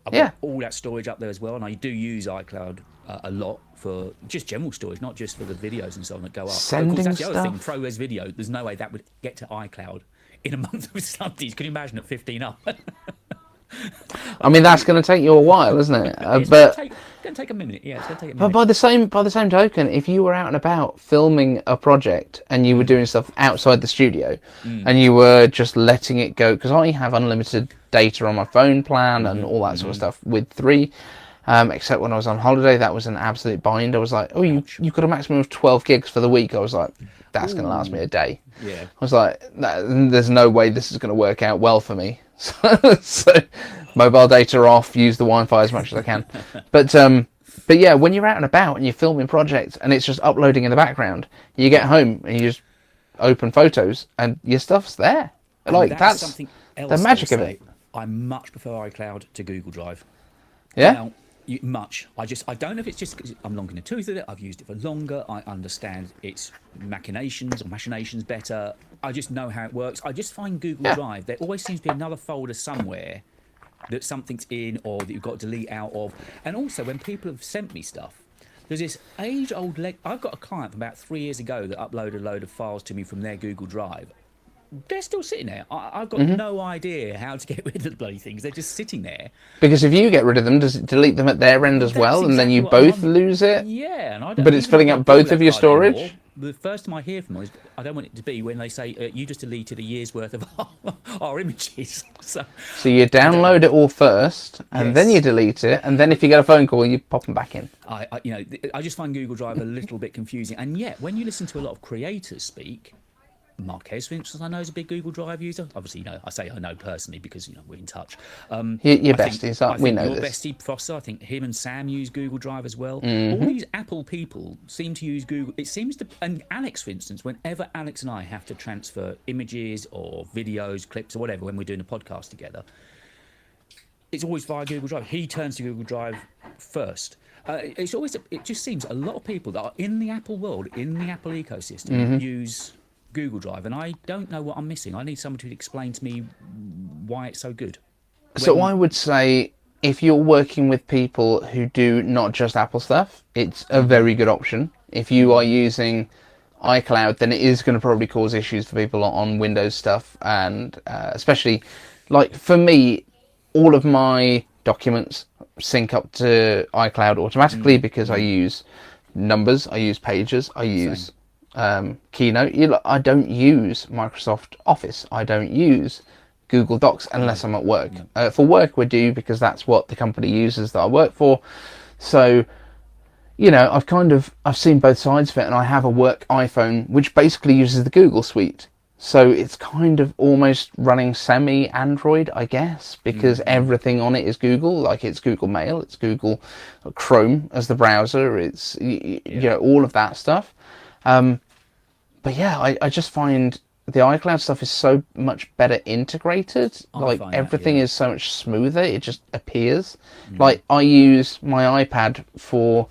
I've Yeah. got all that storage up there as well, and I do use iCloud a lot for just general storage, not just for the videos and so on that go up. Sending of course, that's the other thing. stuff. ProRes video. There's no way that would get to iCloud in a month with Sundays. Can you imagine at 15 up? I mean, that's going to take you a while, isn't it? It's But going to take a minute. Yeah, it's going to take a But minute. by the same token, if you were out and about filming a project and you were doing stuff outside the studio and you were just letting it go, because I have unlimited data on my phone plan and all that sort of stuff with 3, Except when I was on holiday, that was an absolute bind. I was like, oh, you've got a maximum of 12 gigs for the week. I was like, that's going to last me a day. Yeah. I was like, there's no way this is going to work out well for me. So mobile data off, use the Wi-Fi as much as I can. But yeah, when you're out and about and you're filming projects and it's just uploading in the background, you get home and you just open photos and your stuff's there. Like that's something else the magic of it. I much prefer iCloud to Google Drive. Yeah. Now, I don't know if it's just because I'm long in the tooth with it. I've used it for longer. I understand its machinations better. I just know how it works. I just find Google Drive, there always seems to be another folder somewhere that something's in or that you've got to delete out of. And also, when people have sent me stuff, there's this age-old... I've got a client from about 3 years ago that uploaded a load of files to me from their Google Drive. They're still sitting there. I've got no idea how to get rid of the bloody things. They're just sitting there. Because if you get rid of them, does it delete them at their end as well, and then you both lose it? Yeah, and but it's filling up both of your storage. Anymore. The first time I hear from them is I don't want it to be when they say you just deleted a year's worth of our images. So you download it all first, and then you delete it, and then if you get a phone call, you pop them back in. I just find Google Drive a little bit confusing, and yet when you listen to a lot of creators speak. Marquez, for instance, I know is a big Google Drive user. Obviously, I say I know personally because we're in touch. Your besties, we know your this. Bestie Prosser, I think him and Sam use Google Drive as well. Mm-hmm. All these Apple people seem to use Google. It seems to, and Alex, for instance, whenever Alex and I have to transfer images or videos, clips, or whatever, when we're doing a podcast together, it's always via Google Drive. He turns to Google Drive first. It just seems a lot of people that are in the Apple world, in the Apple ecosystem, use Google Drive, and I don't know what I'm missing. I need someone to explain to me why it's so good. So I would say if you're working with people who do not just Apple stuff, it's a very good option. If you are using iCloud, then it is going to probably cause issues for people on Windows stuff, and especially like for me, all of my documents sync up to iCloud automatically because I use Numbers, I use Pages, I use Keynote. I don't use Microsoft Office. I don't use Google Docs unless I'm at work. For work, we do because that's what the company uses that I work for. So, I've seen both sides of it, and I have a work iPhone which basically uses the Google suite. So it's kind of almost running semi-Android, I guess, because everything on it is Google. Like it's Google Mail, it's Google Chrome as the browser, it's all of that stuff. But yeah, I just find the iCloud stuff is so much better integrated. Like everything is so much smoother. It just appears. Like I use my iPad for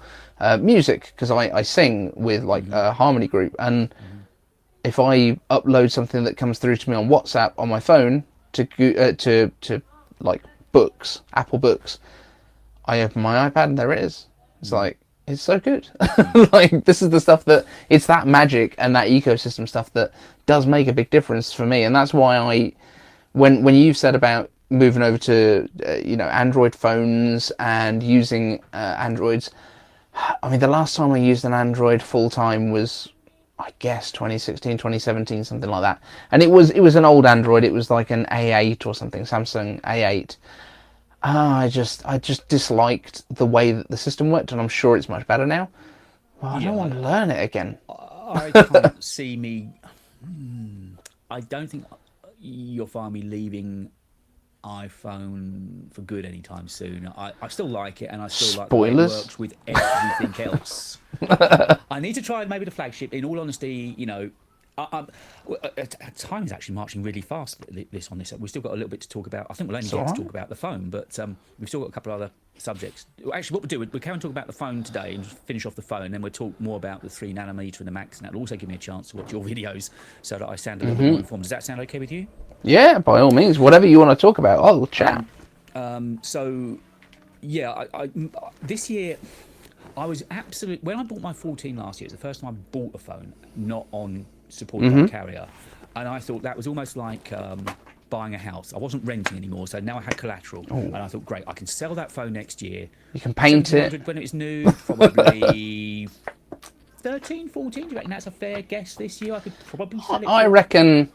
music because I sing with like a harmony group, and if I upload something that comes through to me on WhatsApp on my phone to like books, Apple Books, I open my iPad and there it is. It's like. It's so good. Like this is the stuff it's that magic and that ecosystem stuff that does make a big difference for me, and that's why when you've said about moving over to Android phones and using Androids, I mean the last time I used an Android full time was I guess 2016, 2017, something like that, and it was an old Android. It was like an A8 or something, Samsung A8. I just disliked the way that the system worked, and I'm sure it's much better now. Well, I don't want to learn it again. I can't see me... I don't think you'll find me leaving iPhone for good anytime soon. I still like it, and I still like the way it works with everything else. I need to try maybe the flagship. In all honesty, time is actually marching really fast. On this, we've still got a little bit to talk about. I think we'll only get to talk about the phone, but we've still got a couple of other subjects. Actually, what we'll do, we can talk about the phone today and finish off the phone, and then we'll talk more about the 3nm and the Max, and that'll also give me a chance to watch your videos so that I sound a little bit more informed. Does that sound okay with you? Yeah, by all means, whatever you want to talk about, I'll chat. So, yeah, this year. I was when I bought my 14 last year, it's the first time I bought a phone not on supported by a carrier, and I thought that was almost like buying a house. I wasn't renting anymore, so now I had collateral. And I thought, great, I can sell that phone next year. You can paint it when it's new, probably 13, 14. Do you reckon that's a fair guess this year? I could probably sell it. I reckon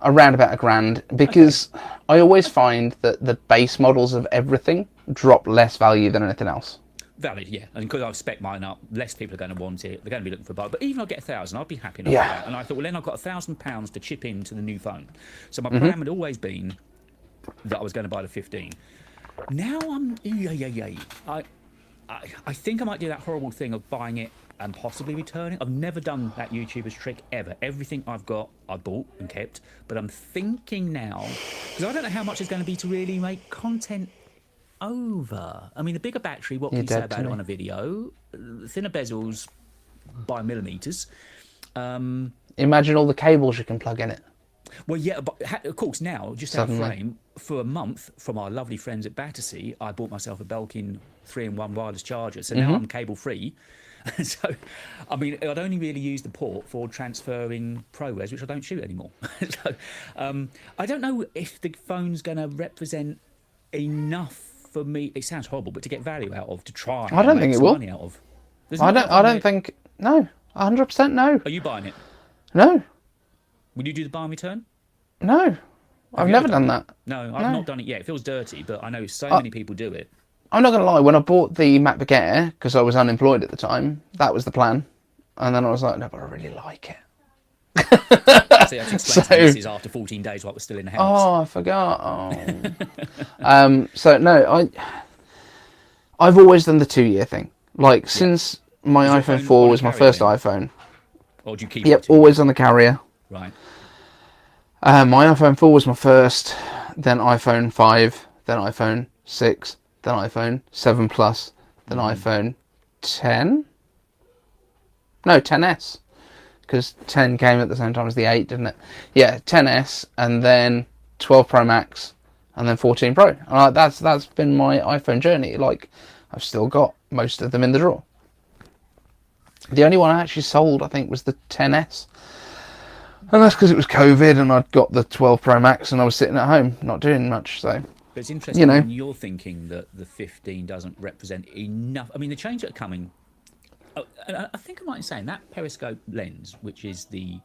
around about £1,000, because I always find that the base models of everything drop less value than anything else. Valid, yeah. And because I've spec mine up, less people are going to want it. They're going to be looking for a buy. But even if I get 1,000, I'd be happy enough with that. And I thought, well, then I've got £1,000 to chip into the new phone. So my plan had always been that I was going to buy the 15. Now I'm, I think I might do that horrible thing of buying it and possibly returning. I've never done that YouTuber's trick ever. Everything I've got, I bought and kept. But I'm thinking now, because I don't know how much it's going to be to really make content over. I mean, the bigger battery, what can you say about it on a video? Thinner bezels by millimeters. Imagine all the cables you can plug in it. Well, yeah, but of course now, just out of frame, for a month from our lovely friends at Battersea, I bought myself a Belkin 3-in-1 wireless charger. So now I'm cable free. So, I mean, I'd only really use the port for transferring ProRes, which I don't shoot anymore. So, I don't know if the phone's going to represent enough for me. It sounds horrible, but to get value out of, to try. I don't think it will. Money out of. I don't think. No, 100% no. Are you buying it? No. Would you do the buy and return? No. I've never done that. No, I've not done it yet. It feels dirty, but I know so many people do it. I'm not going to lie. When I bought the MacBook Air, because I was unemployed at the time, that was the plan. And then I was like, no, but I really like it. So you have to explain to this is after 14 days while we're still in the house. Oh, I forgot. Oh. So, no, I've always done the 2-year thing. Like, since my iPhone 4 was my first iPhone. Or do you keep it? Yep, always on the carrier. Right. My iPhone 4 was my first, then iPhone 5, then iPhone 6, then iPhone 7 Plus, then iPhone 10? No, 10s. Because 10 came at the same time as the 8, didn't it? Yeah, 10s, and then 12 Pro Max, and then 14 Pro. And that's been my iPhone journey. Like, I've still got most of them in the drawer. The only one I actually sold, I think, was the 10s. And that's because it was COVID and I'd got the 12 Pro Max and I was sitting at home, not doing much. So, but it's interesting when you're thinking that the 15 doesn't represent enough. I mean, the changes that are coming, and I think I might be saying that periscope lens, which is the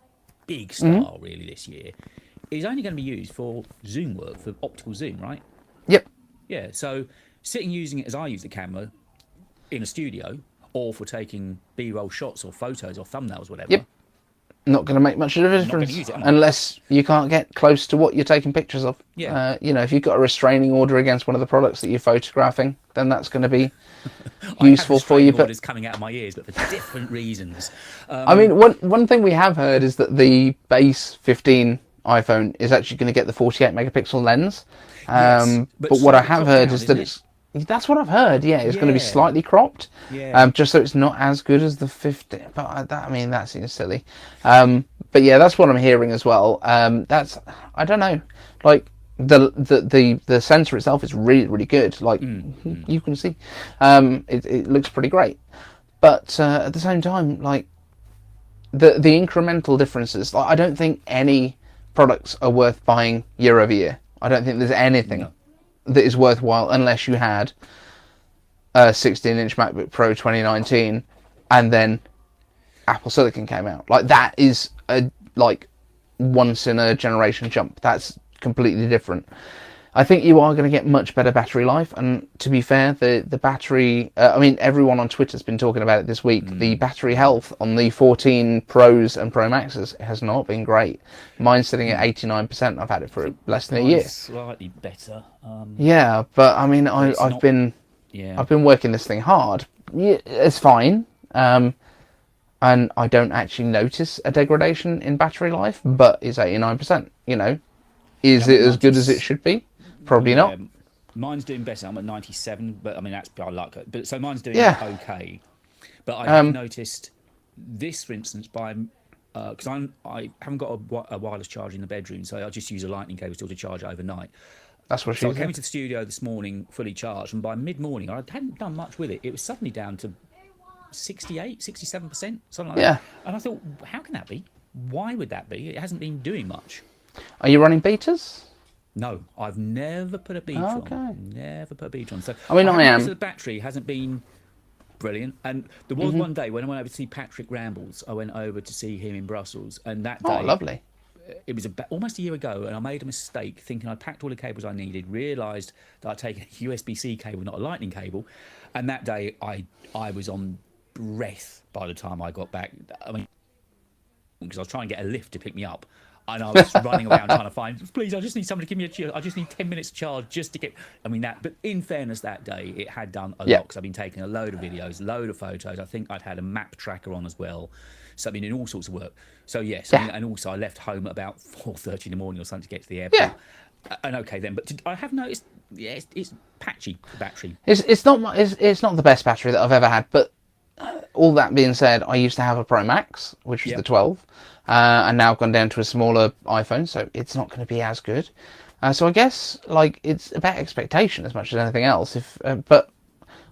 big star really this year, is only going to be used for zoom work, for optical zoom, right? Yep. Yeah, so sitting using it as I use the camera in a studio or for taking B-roll shots or photos or thumbnails, whatever. Yep. Not going to make much of a difference unless you can't get close to what you're taking pictures of. Yeah. If you've got a restraining order against one of the products that you're photographing, then that's going to be useful for you. But it's coming out of my ears, but for different reasons. I mean, one thing we have heard is that the base 15 iPhone is actually going to get the 48 megapixel lens. But what I have heard is that that's what I've heard. Yeah, it's going to be slightly cropped, just so it's not as good as the 50. But I mean, that seems silly. But yeah, that's what I'm hearing as well. I don't know. Like the sensor itself is really really good. Like you can see, it looks pretty great. But at the same time, like the incremental differences. Like, I don't think any products are worth buying year over year. I don't think there's anything that is worthwhile unless you had a 16-inch MacBook Pro 2019 and then Apple Silicon came out. Like, that is a once in a generation jump. That's completely different. I think you are going to get much better battery life, and to be fair, the battery, I mean, everyone on Twitter's been talking about it this week. The battery health on the 14 Pros and Pro Maxes has not been great. Mine's sitting at 89%. I've had it for less than a year. Slightly better. Yeah, but I mean, I've been working this thing hard. Yeah, it's fine. And I don't actually notice a degradation in battery life, but it's 89%. Is it as good as it should be? Probably not. Mine's doing better. I'm at 97, but I mean, I like it. But so mine's doing okay. But I have noticed this, for instance, because I haven't got a wireless charger in the bedroom, so I just use a lightning cable still to charge it overnight. That's what So I came into the studio this morning fully charged, and by mid-morning I hadn't done much with it. It was suddenly down to 68, 67%, something like that. And I thought, how can that be? Why would that be? It hasn't been doing much. Are you running betas? No, I've never put a beat on. Never put a beat on. So I mean, I am. The battery hasn't been brilliant. And there was one day when I went over to see Patrick Rambles. I went over to see him in Brussels, and that day, lovely. it was almost a year ago, and I made a mistake thinking I packed all the cables I needed, realised that I'd taken a USB-C cable, not a lightning cable, and that day I was on breath by the time I got back. I mean, because I was trying to get a lift to pick me up, and I was running around trying to find, please, I just need somebody to give me a charge. I just need 10 minutes to charge just to get. I mean that. But in fairness, that day it had done a lot because I've been taking a load of videos, load of photos. I think I'd had a map tracker on as well. So I've been in all sorts of work. So yes, and also I left home at about 4:30 in the morning or something to get to the airport. Yeah. And okay then, but I have noticed, it's patchy, the battery. It's not the best battery that I've ever had, but all that being said, I used to have a Pro Max, which was the 12, and now I've gone down to a smaller iPhone, so it's not going to be as good. So I guess like it's about expectation as much as anything else. But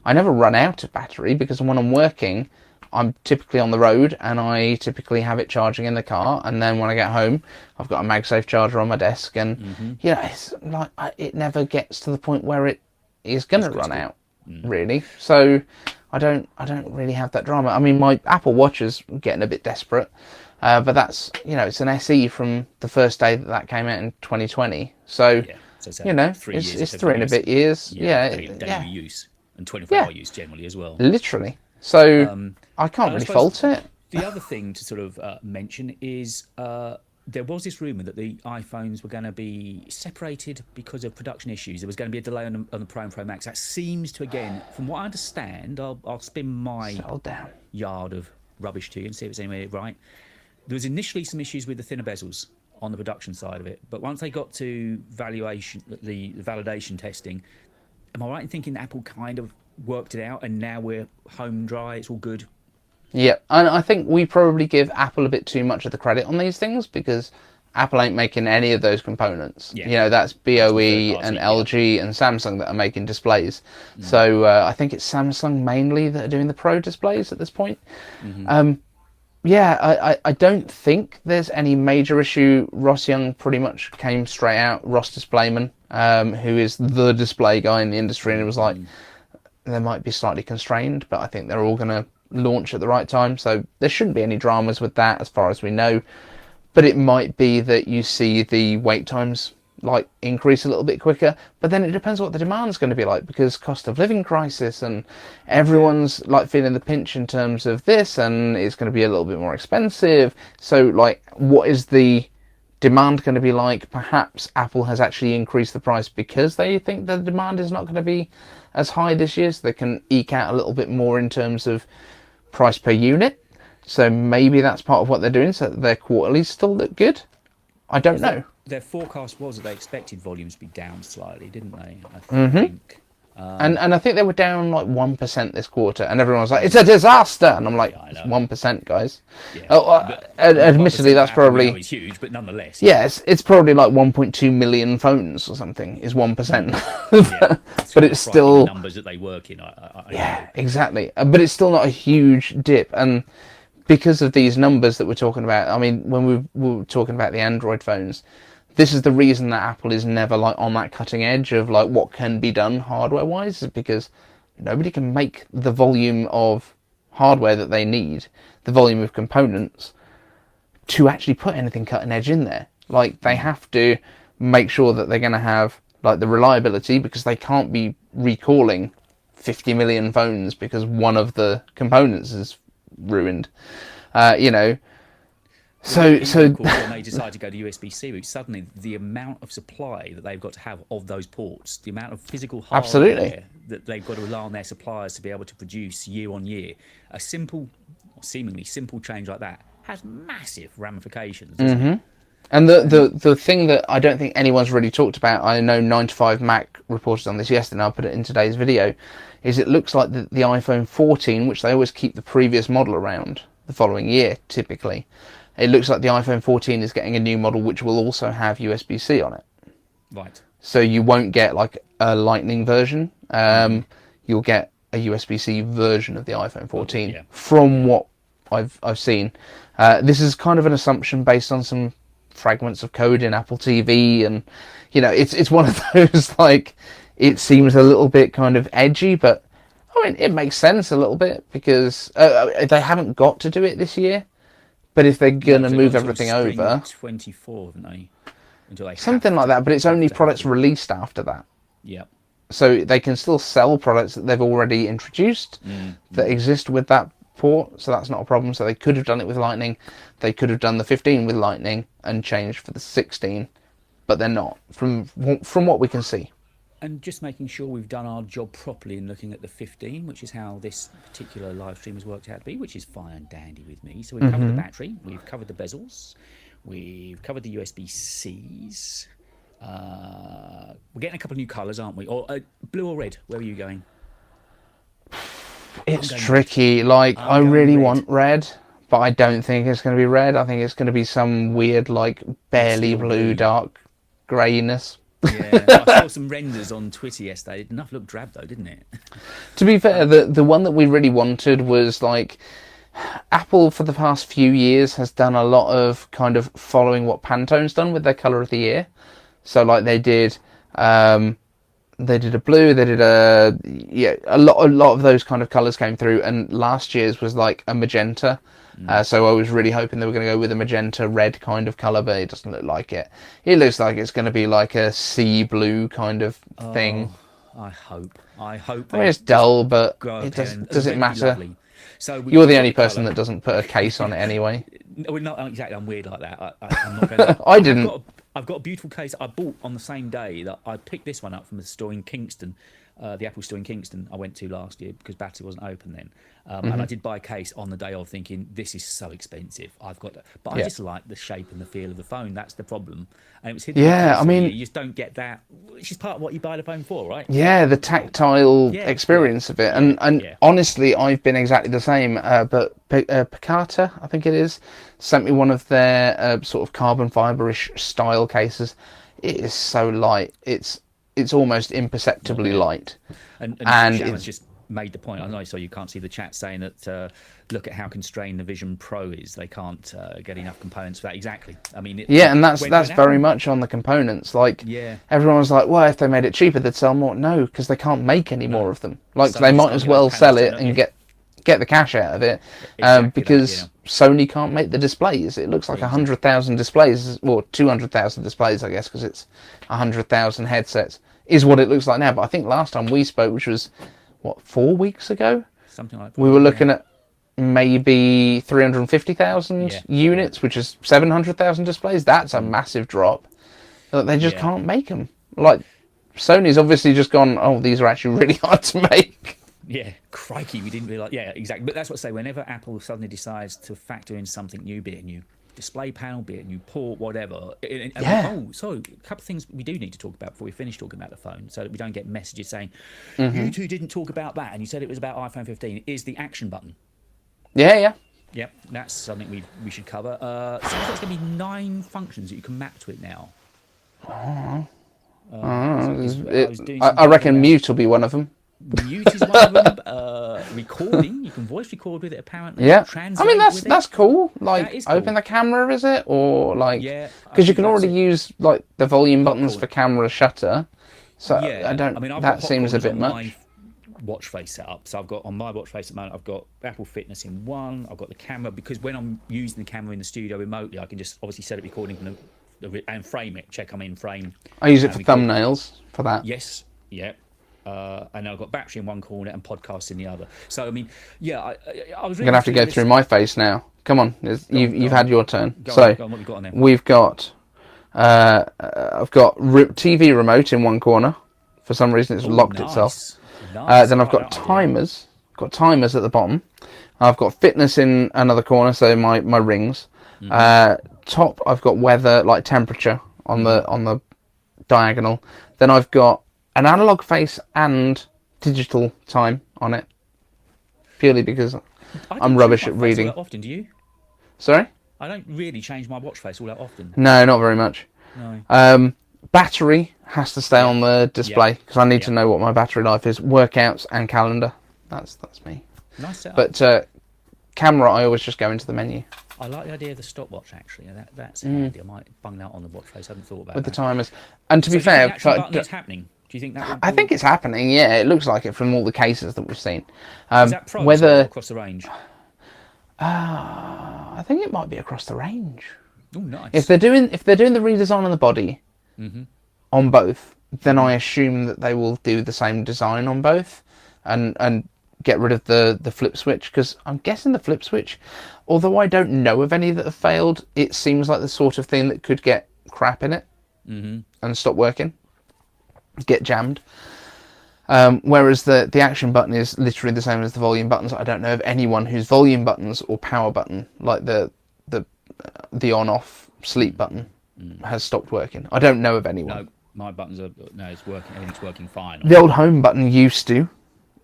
I never run out of battery because when I'm working, I'm typically on the road and I typically have it charging in the car, and then when I get home I've got a MagSafe charger on my desk, and it's like it never gets to the point where it is going to run out really. So I don't really have that drama. I mean, my Apple Watch is getting a bit desperate, but that's, it's an SE from the first day that came out in 2020, so it's 3 and a bit years. Daily use and 24-hour use generally as well, literally. So I can't really fault it. The other thing to sort of mention is there was this rumour that the iPhones were going to be separated because of production issues. There was going to be a delay on the Pro and Pro Max. That seems to, again, from what I understand, I'll spin my yard of rubbish to you and see if it's anywhere right. There was initially some issues with the thinner bezels on the production side of it, but once they got to the validation testing, am I right in thinking Apple kind of worked it out and now we're home dry, it's all good? Yeah, and I think we probably give Apple a bit too much of the credit on these things because Apple ain't making any of those components. That's BOE and LG and Samsung that are making displays. So I think it's Samsung mainly that are doing the Pro displays at this point. I don't think there's any major issue. Ross Young pretty much came straight out, Ross Displayman, who is the display guy in the industry, and it was like, they might be slightly constrained, but I think they're all going to launch at the right time, so there shouldn't be any dramas with that as far as we know. But it might be that you see the wait times like increase a little bit quicker, but then it depends what the demand's going to be like, because cost of living crisis and everyone's like feeling the pinch in terms of this, and it's going to be a little bit more expensive. So like, what is the demand going to be like? Perhaps Apple has actually increased the price because they think the demand is not going to be as high this year, so they can eke out a little bit more in terms of price per unit. So maybe that's part of what they're doing, so that their quarterlies still look good. I don't know. Their forecast was that they expected volumes to be down slightly, didn't they? I think. And I think they were down like 1% this quarter, and everyone was like, "It's a disaster," and I'm like, "It's 1%, guys." Admittedly, that's probably it's huge, but nonetheless. Yes, it's probably like 1.2 million phones or something. Is 1%, but it's still the numbers that they work in. Exactly. But it's still not a huge dip, and because of these numbers that we're talking about, I mean, when we were talking about the Android phones, this is the reason that Apple is never like on that cutting edge of like what can be done hardware wise, is because nobody can make the volume of hardware that they need, the volume of components to actually put anything cutting edge in there. Like, they have to make sure that they're going to have like the reliability, because they can't be recalling 50 million phones because one of the components is ruined. So when they decide to go to USB-C route, suddenly the amount of supply that they've got to have of those ports, the amount of physical hardware that they've got to rely on their suppliers to be able to produce year on year, a simple, seemingly simple change like that has massive ramifications. And the thing that I don't think anyone's really talked about, I know 9to5Mac reported on this yesterday, and I'll put it in today's video, is it looks like the iPhone 14, which they always keep the previous model around the following year typically, it looks like the iPhone 14 is getting a new model which will also have USB-C on it. Right. So you won't get like a Lightning version. You'll get a USB-C version of the iPhone 14 from what I've seen. This is kind of an assumption based on some fragments of code in Apple TV, and it's one of those, like, it seems a little bit kind of edgy, but I mean, it makes sense a little bit because they haven't got to do it this year. But if they're going to they've move gone till everything spring over, 24, haven't they? Until they something like that, but it's only products released after that. Yeah. So they can still sell products that they've already introduced that exist with that port, so that's not a problem. So they could have done it with Lightning. They could have done the 15 with Lightning and changed for the 16, but they're not, from what we can see. And just making sure we've done our job properly in looking at the 15, which is how this particular live stream has worked out to be, which is fine and dandy with me. So we've covered the battery, we've covered the bezels, we've covered the USB-Cs. We're getting a couple of new colours, aren't we? Or blue or red? Where are you going? It's tricky. Like, I really want red, but I don't think it's going to be red. I think it's going to be some weird, like, barely blue, dark greyness. Yeah, I saw some renders on Twitter yesterday. Enough looked drab though, didn't it? To be fair, the one that we really wanted was, like, Apple for the past few years has done a lot of kind of following what Pantone's done with their colour of the year. So, like, they did a blue, they did a lot of those kind of colours came through, and last year's was like a magenta. So I was really hoping they were going to go with a magenta red kind of colour, but it doesn't look like it. It looks like it's going to be like a sea blue kind of thing. I hope. I mean, it's dull, but does it matter? Lovely. So you're the only person that doesn't put a case on it anyway. No, not exactly. I'm weird like that. I'm not going to. I didn't. I've got a beautiful case I bought on the same day that I picked this one up from the store in Kingston, the Apple store in Kingston I went to last year because battery wasn't open then. And I did buy a case on the day of thinking, this is so expensive. I've got to, but I just like the shape and the feel of the phone. That's the problem. And it was hidden. Yeah, I mean, you just don't get that, which is part of what you buy the phone for, right? Yeah, the tactile experience of it. And honestly, I've been exactly the same. But Picata, I think it is, sent me one of their sort of carbon fibre-ish style cases. It is so light. It's almost imperceptibly light. And it's just made the point. I know, so you can't see the chat saying that. Look at how constrained the Vision Pro is. They can't get enough components for that. Exactly. I mean, and that's very much on the components. Like, everyone was like, well, if they made it cheaper, they'd sell more. No, because they can't make any more of them. Like, they might as well sell it and get the cash out of it, because Sony can't make the displays. It looks like 100,000 displays, or 200,000 displays, I guess, because it's 100,000 headsets, is what it looks like now. But I think last time we spoke, which was, 4 weeks ago? Something like that. We were looking at maybe 350,000 units, which is 700,000 displays. That's a massive drop. They just can't make them. Like, Sony's obviously just gone, oh, these are actually really hard to make. Yeah, crikey, we didn't realise. Yeah, exactly. But that's what I say, whenever Apple suddenly decides to factor in something new, be it a new display panel, be it a new port, whatever. So a couple of things we do need to talk about before we finish talking about the phone, so that we don't get messages saying, you two didn't talk about that, and you said it was about iPhone 15, is the action button. Yeah. Yep, that's something we should cover. So there's going to be 9 functions that you can map to it now. I reckon mute will be one of them. Mute is one of them. Recording, you can voice record with it apparently. Yeah, I mean that's cool. Like, cool. Open the camera, is it, or like? Yeah, because you can already use like the volume buttons for camera shutter. So I don't. I mean, that seems a bit much. My watch face set up. So I've got on my watch face at the moment, I've got Apple Fitness in one. I've got the camera, because when I'm using the camera in the studio remotely, I can just obviously set up recording and frame it. Check I'm in frame. I use it for thumbnails for that. Yes. Yeah. And I've got battery in one corner and podcast in the other. So I mean, I was. You're gonna have to go through my face now. Come on, you've had your turn. Go on, what have you got on there? We've got. I've got TV remote in one corner. For some reason, it's locked itself. Nice. Then I've got timers. Got timers at the bottom. I've got fitness in another corner, so my rings. Top, I've got weather, like temperature on the diagonal. Then I've got an analog face and digital time on it, purely because I'm rubbish at reading. All that often, do you? Sorry? I don't really change my watch face all that often. No, not very much. No. Battery has to stay on the display, because I need to know what my battery life is. Workouts and calendar. That's me. Nice setup. But camera, I always just go into the menu. I like the idea of the stopwatch, actually. That's handy. I might bung that on the watch face. I hadn't thought about with that. the timers. And to be fair, it's happening. Do you think that? I think it's happening. Yeah, it looks like it from all the cases that we've seen. Is that Pro across the range? I think it might be across the range. Oh, nice. If they're doing the redesign on the body on both, then I assume that they will do the same design on both, and get rid of the flip switch, because I'm guessing the flip switch, although I don't know of any that have failed, it seems like the sort of thing that could get crap in it and stop working, get jammed. Whereas the action button is literally the same as the volume buttons. I don't know of anyone whose volume buttons or power button, like the on-off sleep button, has stopped working. I don't know of anyone. No, my buttons are it's working. Everything's working fine. The old home button used to,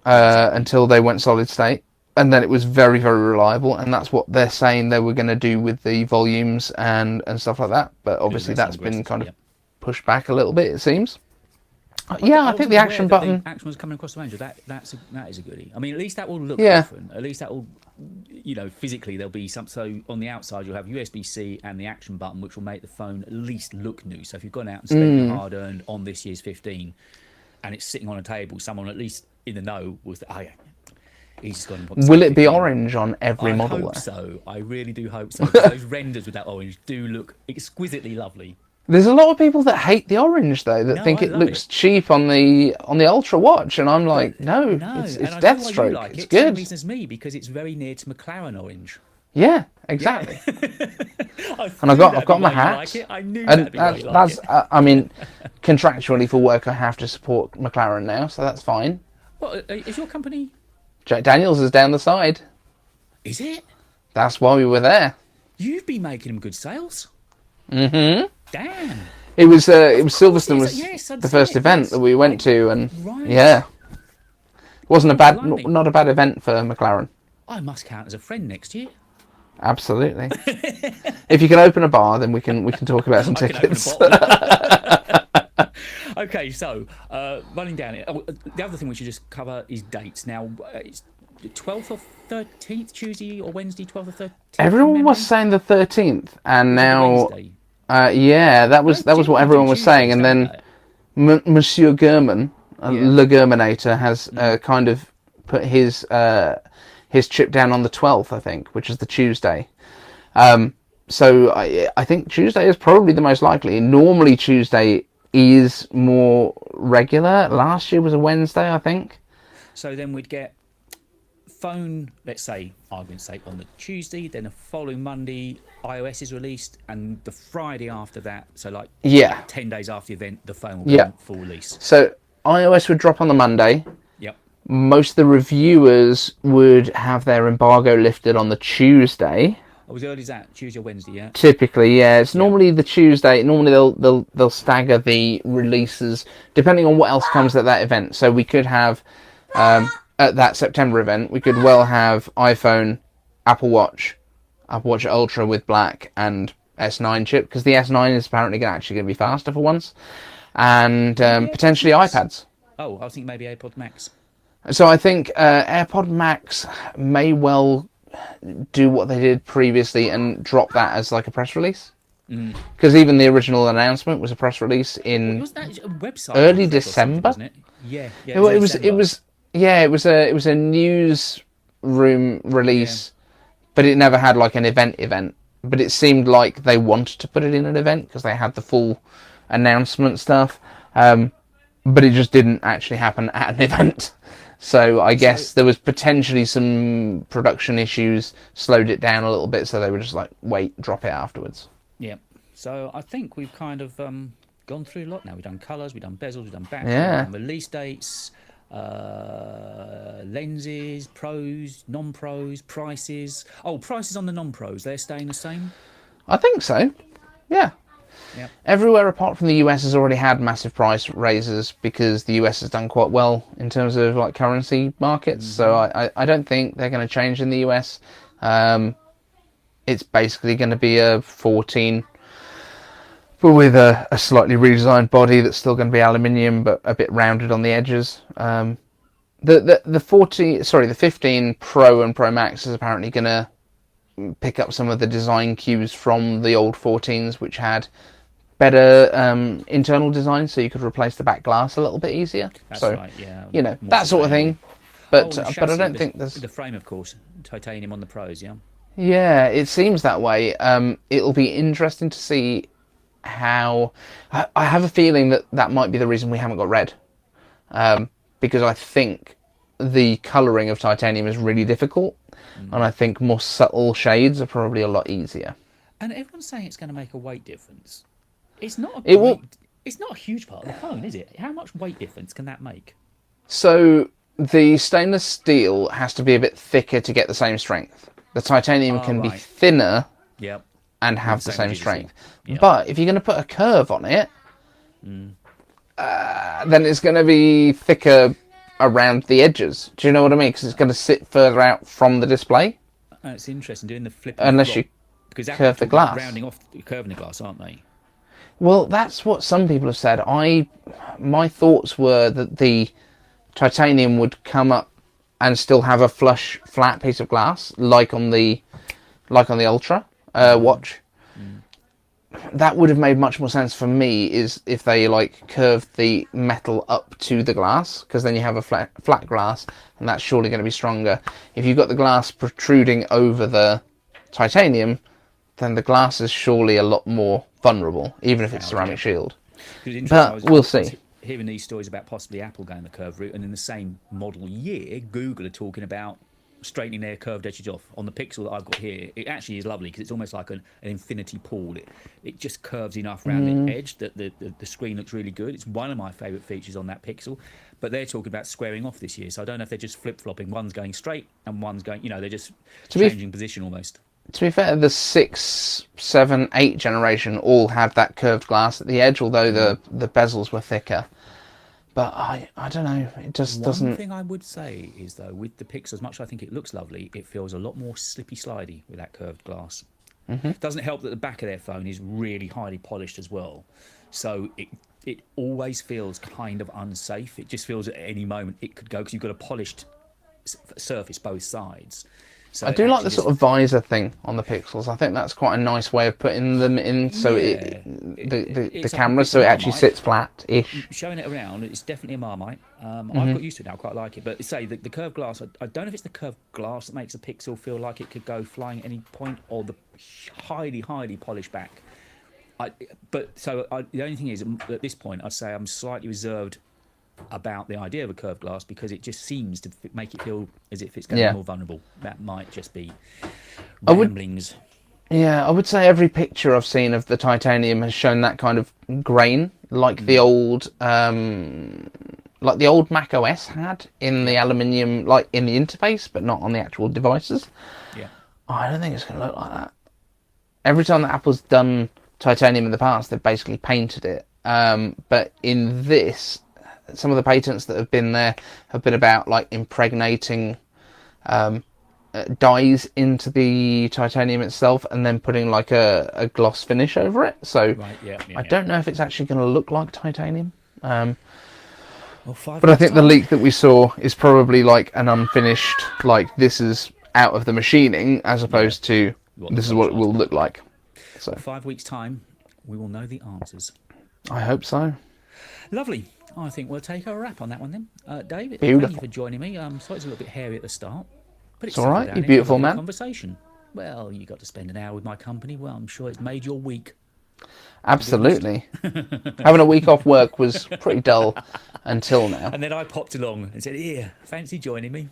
until they went solid state, and then it was very, very reliable. And that's what they're saying they were going to do with the volumes and stuff like that. But obviously that's been kind of pushed back a little bit, it seems. Yeah, I think the action button. The action was coming across the range. That is a goodie. I mean, at least that will look different. At least that will, physically there'll be some. So on the outside you'll have USB-C and the action button, which will make the phone at least look new. So if you've gone out and spent your hard-earned on this year's 15, and it's sitting on a table, someone at least in the know will say, "Oh yeah, he's just gone." Will it be orange on every model? I hope so. I really do hope so. Those renders with that orange do look exquisitely lovely. There's a lot of people that hate the orange though, that think it looks cheap on the Ultra watch, and I'm like, no, it's Deathstroke. Like it's it. good. Same reason as me, because it's very near to McLaren orange. Yeah, exactly. Yeah. And I've got my hat. Like I knew and that's I mean, contractually for work, I have to support McLaren now, so that's fine. What is your company? Jack Daniels is down the side. Is it? That's why we were there. You've been making them good sales. Mm-hmm. Damn. It was Silverstone was the first event that we went to, and yeah, it wasn't a bad, not a bad event for McLaren. I must count as a friend next year. Absolutely. If you can open a bar, then we can talk about some tickets. Okay, so running down it. The other thing we should just cover is dates. Now, it's the 12th or 13th, Tuesday or Wednesday, 12th or 13th. Everyone was saying the 13th, and now, yeah, that was what everyone was saying, and then Monsieur Gurman, Le Gurmanator, has kind of put his chip down on the 12th, I think, which is the Tuesday. So I think Tuesday is probably the most likely. Normally Tuesday is more regular. Last year was a Wednesday, I think. So then we'd get phone, let's say, argument's sake, on the Tuesday, then the following Monday, iOS is released, and the Friday after that, so like 10 days after the event, the phone will be on full release. So iOS would drop on the Monday. Yep. Most of the reviewers would have their embargo lifted on the Tuesday. Oh, as early as that, Tuesday or Wednesday, yeah? Typically, yeah. It's normally the Tuesday. Normally they'll stagger the releases depending on what else comes at that event. So we could have at that September event, we could well have iPhone, Apple Watch Ultra with black, and S9 chip, because the S9 is apparently actually going to be faster for once, and potentially iPads. Oh, I was thinking maybe AirPod Max. So I think AirPod Max may well do what they did previously and drop that as like a press release. Because even the original announcement was a press release in was that a website early December, wasn't it? Yeah, it was a newsroom release, but it never had like an event. But it seemed like they wanted to put it in an event because they had the full announcement stuff. But it just didn't actually happen at an event. So I guess there was potentially some production issues, slowed it down a little bit, so they were just like, wait, drop it afterwards. Yeah. So I think we've kind of gone through a lot now. We've done colours, we've done bezels, we've done battery, we've done release dates, lenses, pros, non-pros, prices. Oh, prices on the non-pros, they're staying the same? I think so, yeah. Yep. Everywhere apart from the US has already had massive price raises because the US has done quite well in terms of like currency markets. So I don't think they're going to change in the US. It's basically going to be a 14, but with a slightly redesigned body that's still going to be aluminium but a bit rounded on the edges. The 15 Pro and Pro Max is apparently going to pick up some of the design cues from the old 14s, which had better internal design, so you could replace the back glass a little bit easier. That's so, right, yeah. You know, that sort of thing. But chassis, but I don't think there's the frame, of course, titanium on the Pros, yeah. Yeah, it seems that way. It'll be interesting to see how. I have a feeling that that might be the reason we haven't got red, because I think the colouring of titanium is really difficult, and I think more subtle shades are probably a lot easier. And everyone's saying it's going to make a weight difference. It's not a It will. great. It's not a huge part of the phone, is it? How much weight difference can that make? So the stainless steel has to be a bit thicker to get the same strength. The titanium Oh, can be right. thinner Yep. and With have the the same same rigidity. strength. Yep. But if you're going to put a curve on it, then it's going to be thicker around the edges. Do you know what I mean? Because it's going to sit further out from the display It's interesting doing the flip and unless flop you because Apple's curve the talking about glass. rounding off, curving the glass, aren't they? Well, that's what some people have said. My thoughts were that the titanium would come up and still have a flush, flat piece of glass, like on the Ultra watch. That would have made much more sense for me is if they like curved the metal up to the glass, because then you have a flat glass, and that's surely going to be stronger. If you've got the glass protruding over the titanium, then the glass is surely a lot more vulnerable, even if it's Proud, ceramic yeah. shield. Because interesting, But we'll I was see. hearing these stories about possibly Apple going the curved route, and in the same model year, Google are talking about straightening their curved edges off. On the Pixel that I've got here, it actually is lovely because it's almost like an infinity pool. It just curves enough around the edge that the screen looks really good. It's one of my favourite features on that Pixel. But they're talking about squaring off this year, so I don't know if they're just flip-flopping. One's going straight and one's going, they're just To be changing position almost. To be fair, the 6, 7, 8 generation all had that curved glass at the edge, although the bezels were thicker. But I don't know, it just One doesn't. thing I would say is, though, with the Pixel, as much as I think it looks lovely, it feels a lot more slippy slidey with that curved glass. Doesn't help that the back of their phone is really highly polished as well. So it always feels kind of unsafe. It just feels at any moment it could go because you've got a polished surface both sides. So I it do like the actually sort of visor thing on the Pixels. I think that's quite a nice way of putting them in, so Yeah. the It's camera, it's so a it actually Marmite. sits flat-ish. Showing it around, it's definitely a Marmite. I've got used to it now, I quite like it. But say the curved glass, I don't know if it's the curved glass that makes the Pixel feel like it could go flying at any point, or the highly polished back. The only thing is, at this point, I'd say I'm slightly reserved about the idea of a curved glass because it just seems to make it feel as if it's going to Yeah. be more vulnerable. That might just be I would- ramblings. Yeah, I would say every picture I've seen of the titanium has shown that kind of grain, like the old Mac OS had in the aluminium, like in the interface, but not on the actual devices. Yeah. I don't think it's going to look like that. Every time that Apple's done titanium in the past, they've basically painted it. But in this, some of the patents that have been there have been about like impregnating dyes into the titanium itself and then putting like a gloss finish over it. So Right. Yeah. I don't know if it's actually going to look like titanium. Well, But I think the leak that we saw is probably like an unfinished, like this is out of the machining, as opposed to this is what it will look like. So 5 weeks' time, we will know the answers. I hope so. Lovely. I think we'll take a wrap on that one then. David, thank Beautiful. you for joining me. Sorry it's a little bit hairy at the start, but It's all right, settled you down beautiful into a lovely man. Conversation. Well, you got to spend an hour with my company. Well, I'm sure it's made your week. Absolutely. Having a week off work was pretty dull until now. And then I popped along and said, "Here, fancy joining me?"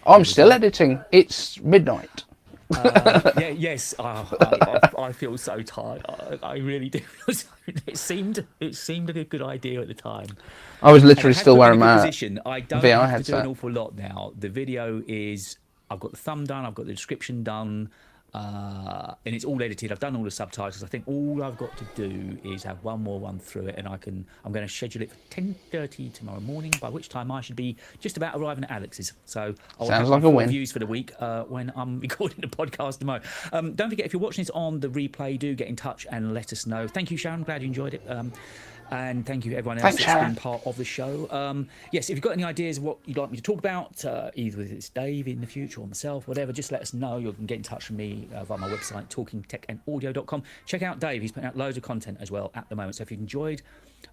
I'm still editing. It's midnight. Yes. I feel so tired. I really do. It seemed like a good idea at the time. I was And literally it has still put me wearing in a good my position. I don't VR have to do an headset. awful lot now. The video is, I've got the thumb done, I've got the description done, and it's all edited. I've done all the subtitles. I think all I've got to do is have one more run through it, and I'm going to schedule it for 10:30 tomorrow morning, by which time I should be just about arriving at Alex's. So I'll Sounds have like my a full win. views for the week when I'm recording the podcast tomorrow. Don't forget, if you're watching this on the replay, do get in touch and let us know. Thank you, Sharon. Glad you enjoyed it. And thank you everyone else Thanks, that's Sharon. been part of the show. Yes, if you've got any ideas of what you'd like me to talk about, either with it's Dave in the future or myself, whatever, just let us know. You can get in touch with me via my website, talkingtechandaudio.com. Check out Dave. He's putting out loads of content as well at the moment. So if you've enjoyed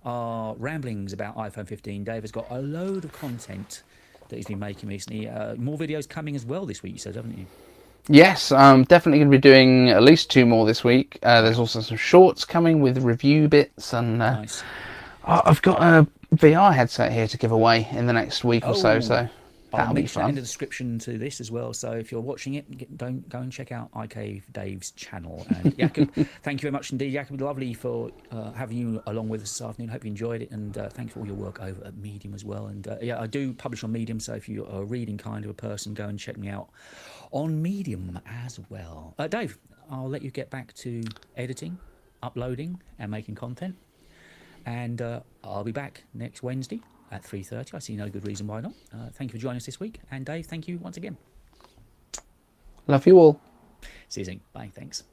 our ramblings about iPhone 15, Dave has got a load of content that he's been making recently. More videos coming as well this week, you said, haven't you? Yes, I'm definitely going to be doing at least 2 more this week. There's also some shorts coming with review bits, and Nice. I've got a VR headset here to give away in the next week or so, Oh, so I'll that'll be mention that in fun. the description to this as well. So if you're watching it, don't go and check out iCave Dave's channel. And Jakub, thank you very much indeed, Jakub. Lovely for having you along with us this afternoon. Hope you enjoyed it, and thanks for all your work over at Medium as well. And yeah, I do publish on Medium, so if you're a reading kind of a person, go and check me out on Medium as well. Dave, I'll let you get back to editing, uploading, and making content. And I'll be back next Wednesday at 3:30. I see no good reason why not. Thank you for joining us this week. And Dave, thank you once again. Love you all. See you soon. Bye. Thanks.